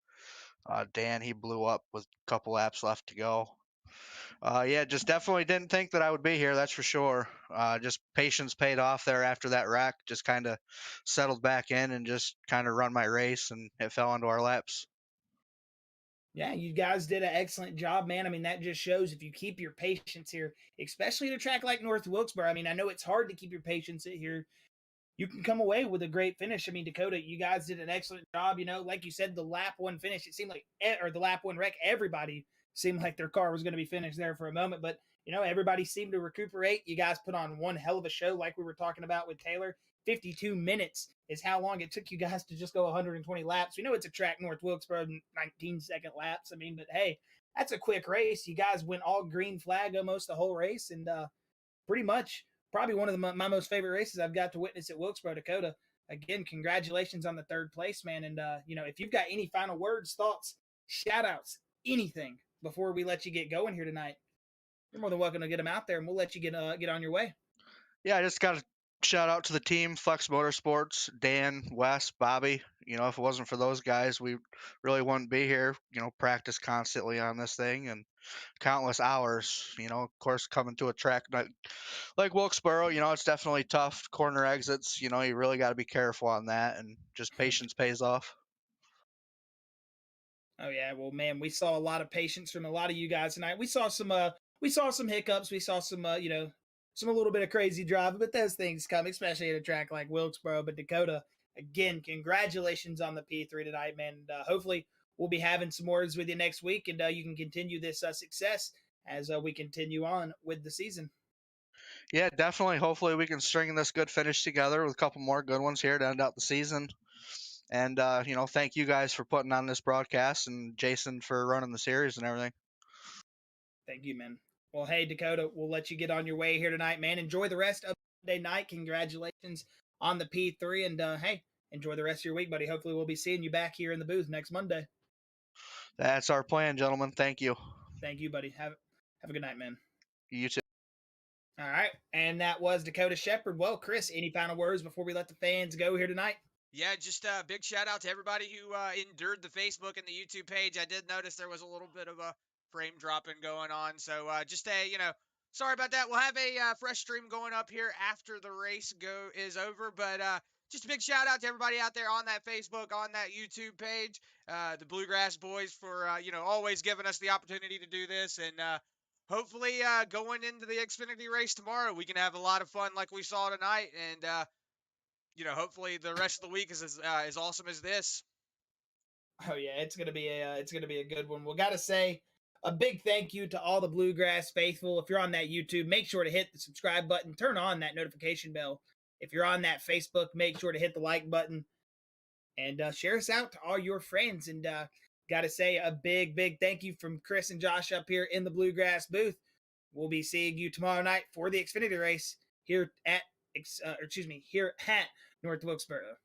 Dan, he blew up with a couple laps left to go. Yeah, just definitely didn't think that I would be here, that's for sure. Just patience paid off there after that wreck. Just kind of settled back in and just kind of run my race, and it fell into our laps. Yeah, you guys did an excellent job, man. I mean, that just shows if you keep your patience here, especially at a track like North Wilkesboro. I mean, I know it's hard to keep your patience here. You can come away with a great finish. I mean, Dakota, you guys did an excellent job. Like you said, the lap one finish, it seemed like, or the lap one wreck, everybody seemed like their car was going to be finished there for a moment. But, everybody seemed to recuperate. You guys put on one hell of a show, like we were talking about with Taylor. 52 minutes is how long it took you guys to just go 120 laps. We know it's a track, North Wilkesboro, 19-second laps. I mean, but hey, that's a quick race. You guys went all green flag almost the whole race, and pretty much probably one of my most favorite races I've got to witness at Wilkesboro, Dakota. Again, congratulations on the third place, man. And, if you've got any final words, thoughts, shout outs, anything before we let you get going here tonight, you're more than welcome to get them out there, and we'll let you get on your way. Yeah, I just got to shout out to the team, Flex Motorsports, Dan, Wes, Bobby. If it wasn't for those guys, we really wouldn't be here. Practice constantly on this thing and countless hours. Of course, coming to a track like Wilkesboro, it's definitely tough. Corner exits, you really got to be careful on that, and just patience pays off. Oh yeah, well, man, we saw a lot of patience from a lot of you guys tonight. We saw some hiccups. We saw some some a little bit of crazy driving, but those things come, especially at a track like Wilkesboro. But Dakota, again, congratulations on the P3 tonight, man. And, hopefully, we'll be having some words with you next week, and you can continue this success as we continue on with the season. Yeah, definitely. Hopefully, we can string this good finish together with a couple more good ones here to end out the season. And thank you guys for putting on this broadcast, and Jason for running the series and everything. Thank you, man. Well, hey, Dakota, we'll let you get on your way here tonight, man. Enjoy the rest of Monday night. Congratulations on the P3. And, hey, enjoy the rest of your week, buddy. Hopefully we'll be seeing you back here in the booth next Monday. That's our plan, gentlemen. Thank you. Thank you, buddy. Have a good night, man. You too. All right. And that was Dakota Shepard. Well, Chris, any final words before we let the fans go here tonight? Yeah, just a big shout out to everybody who endured the Facebook and the YouTube page. I did notice there was a little bit of a frame dropping going on. So just sorry about that. We'll have a fresh stream going up here after the race is over. But just a big shout out to everybody out there on that Facebook, on that YouTube page, the Bluegrass boys for always giving us the opportunity to do this, and hopefully going into the Xfinity race tomorrow, we can have a lot of fun like we saw tonight, and hopefully the rest of the week is as awesome as this. Oh yeah, it's gonna be a good one. We'll gotta say a big thank you to all the Bluegrass faithful. If you're on that YouTube, make sure to hit the subscribe button, turn on that notification bell. If you're on that Facebook, make sure to hit the like button and share us out to all your friends. And gotta say a big thank you from Chris and Josh up here in the Bluegrass booth. We'll be seeing you tomorrow night for the Xfinity race here at North Wilkesboro.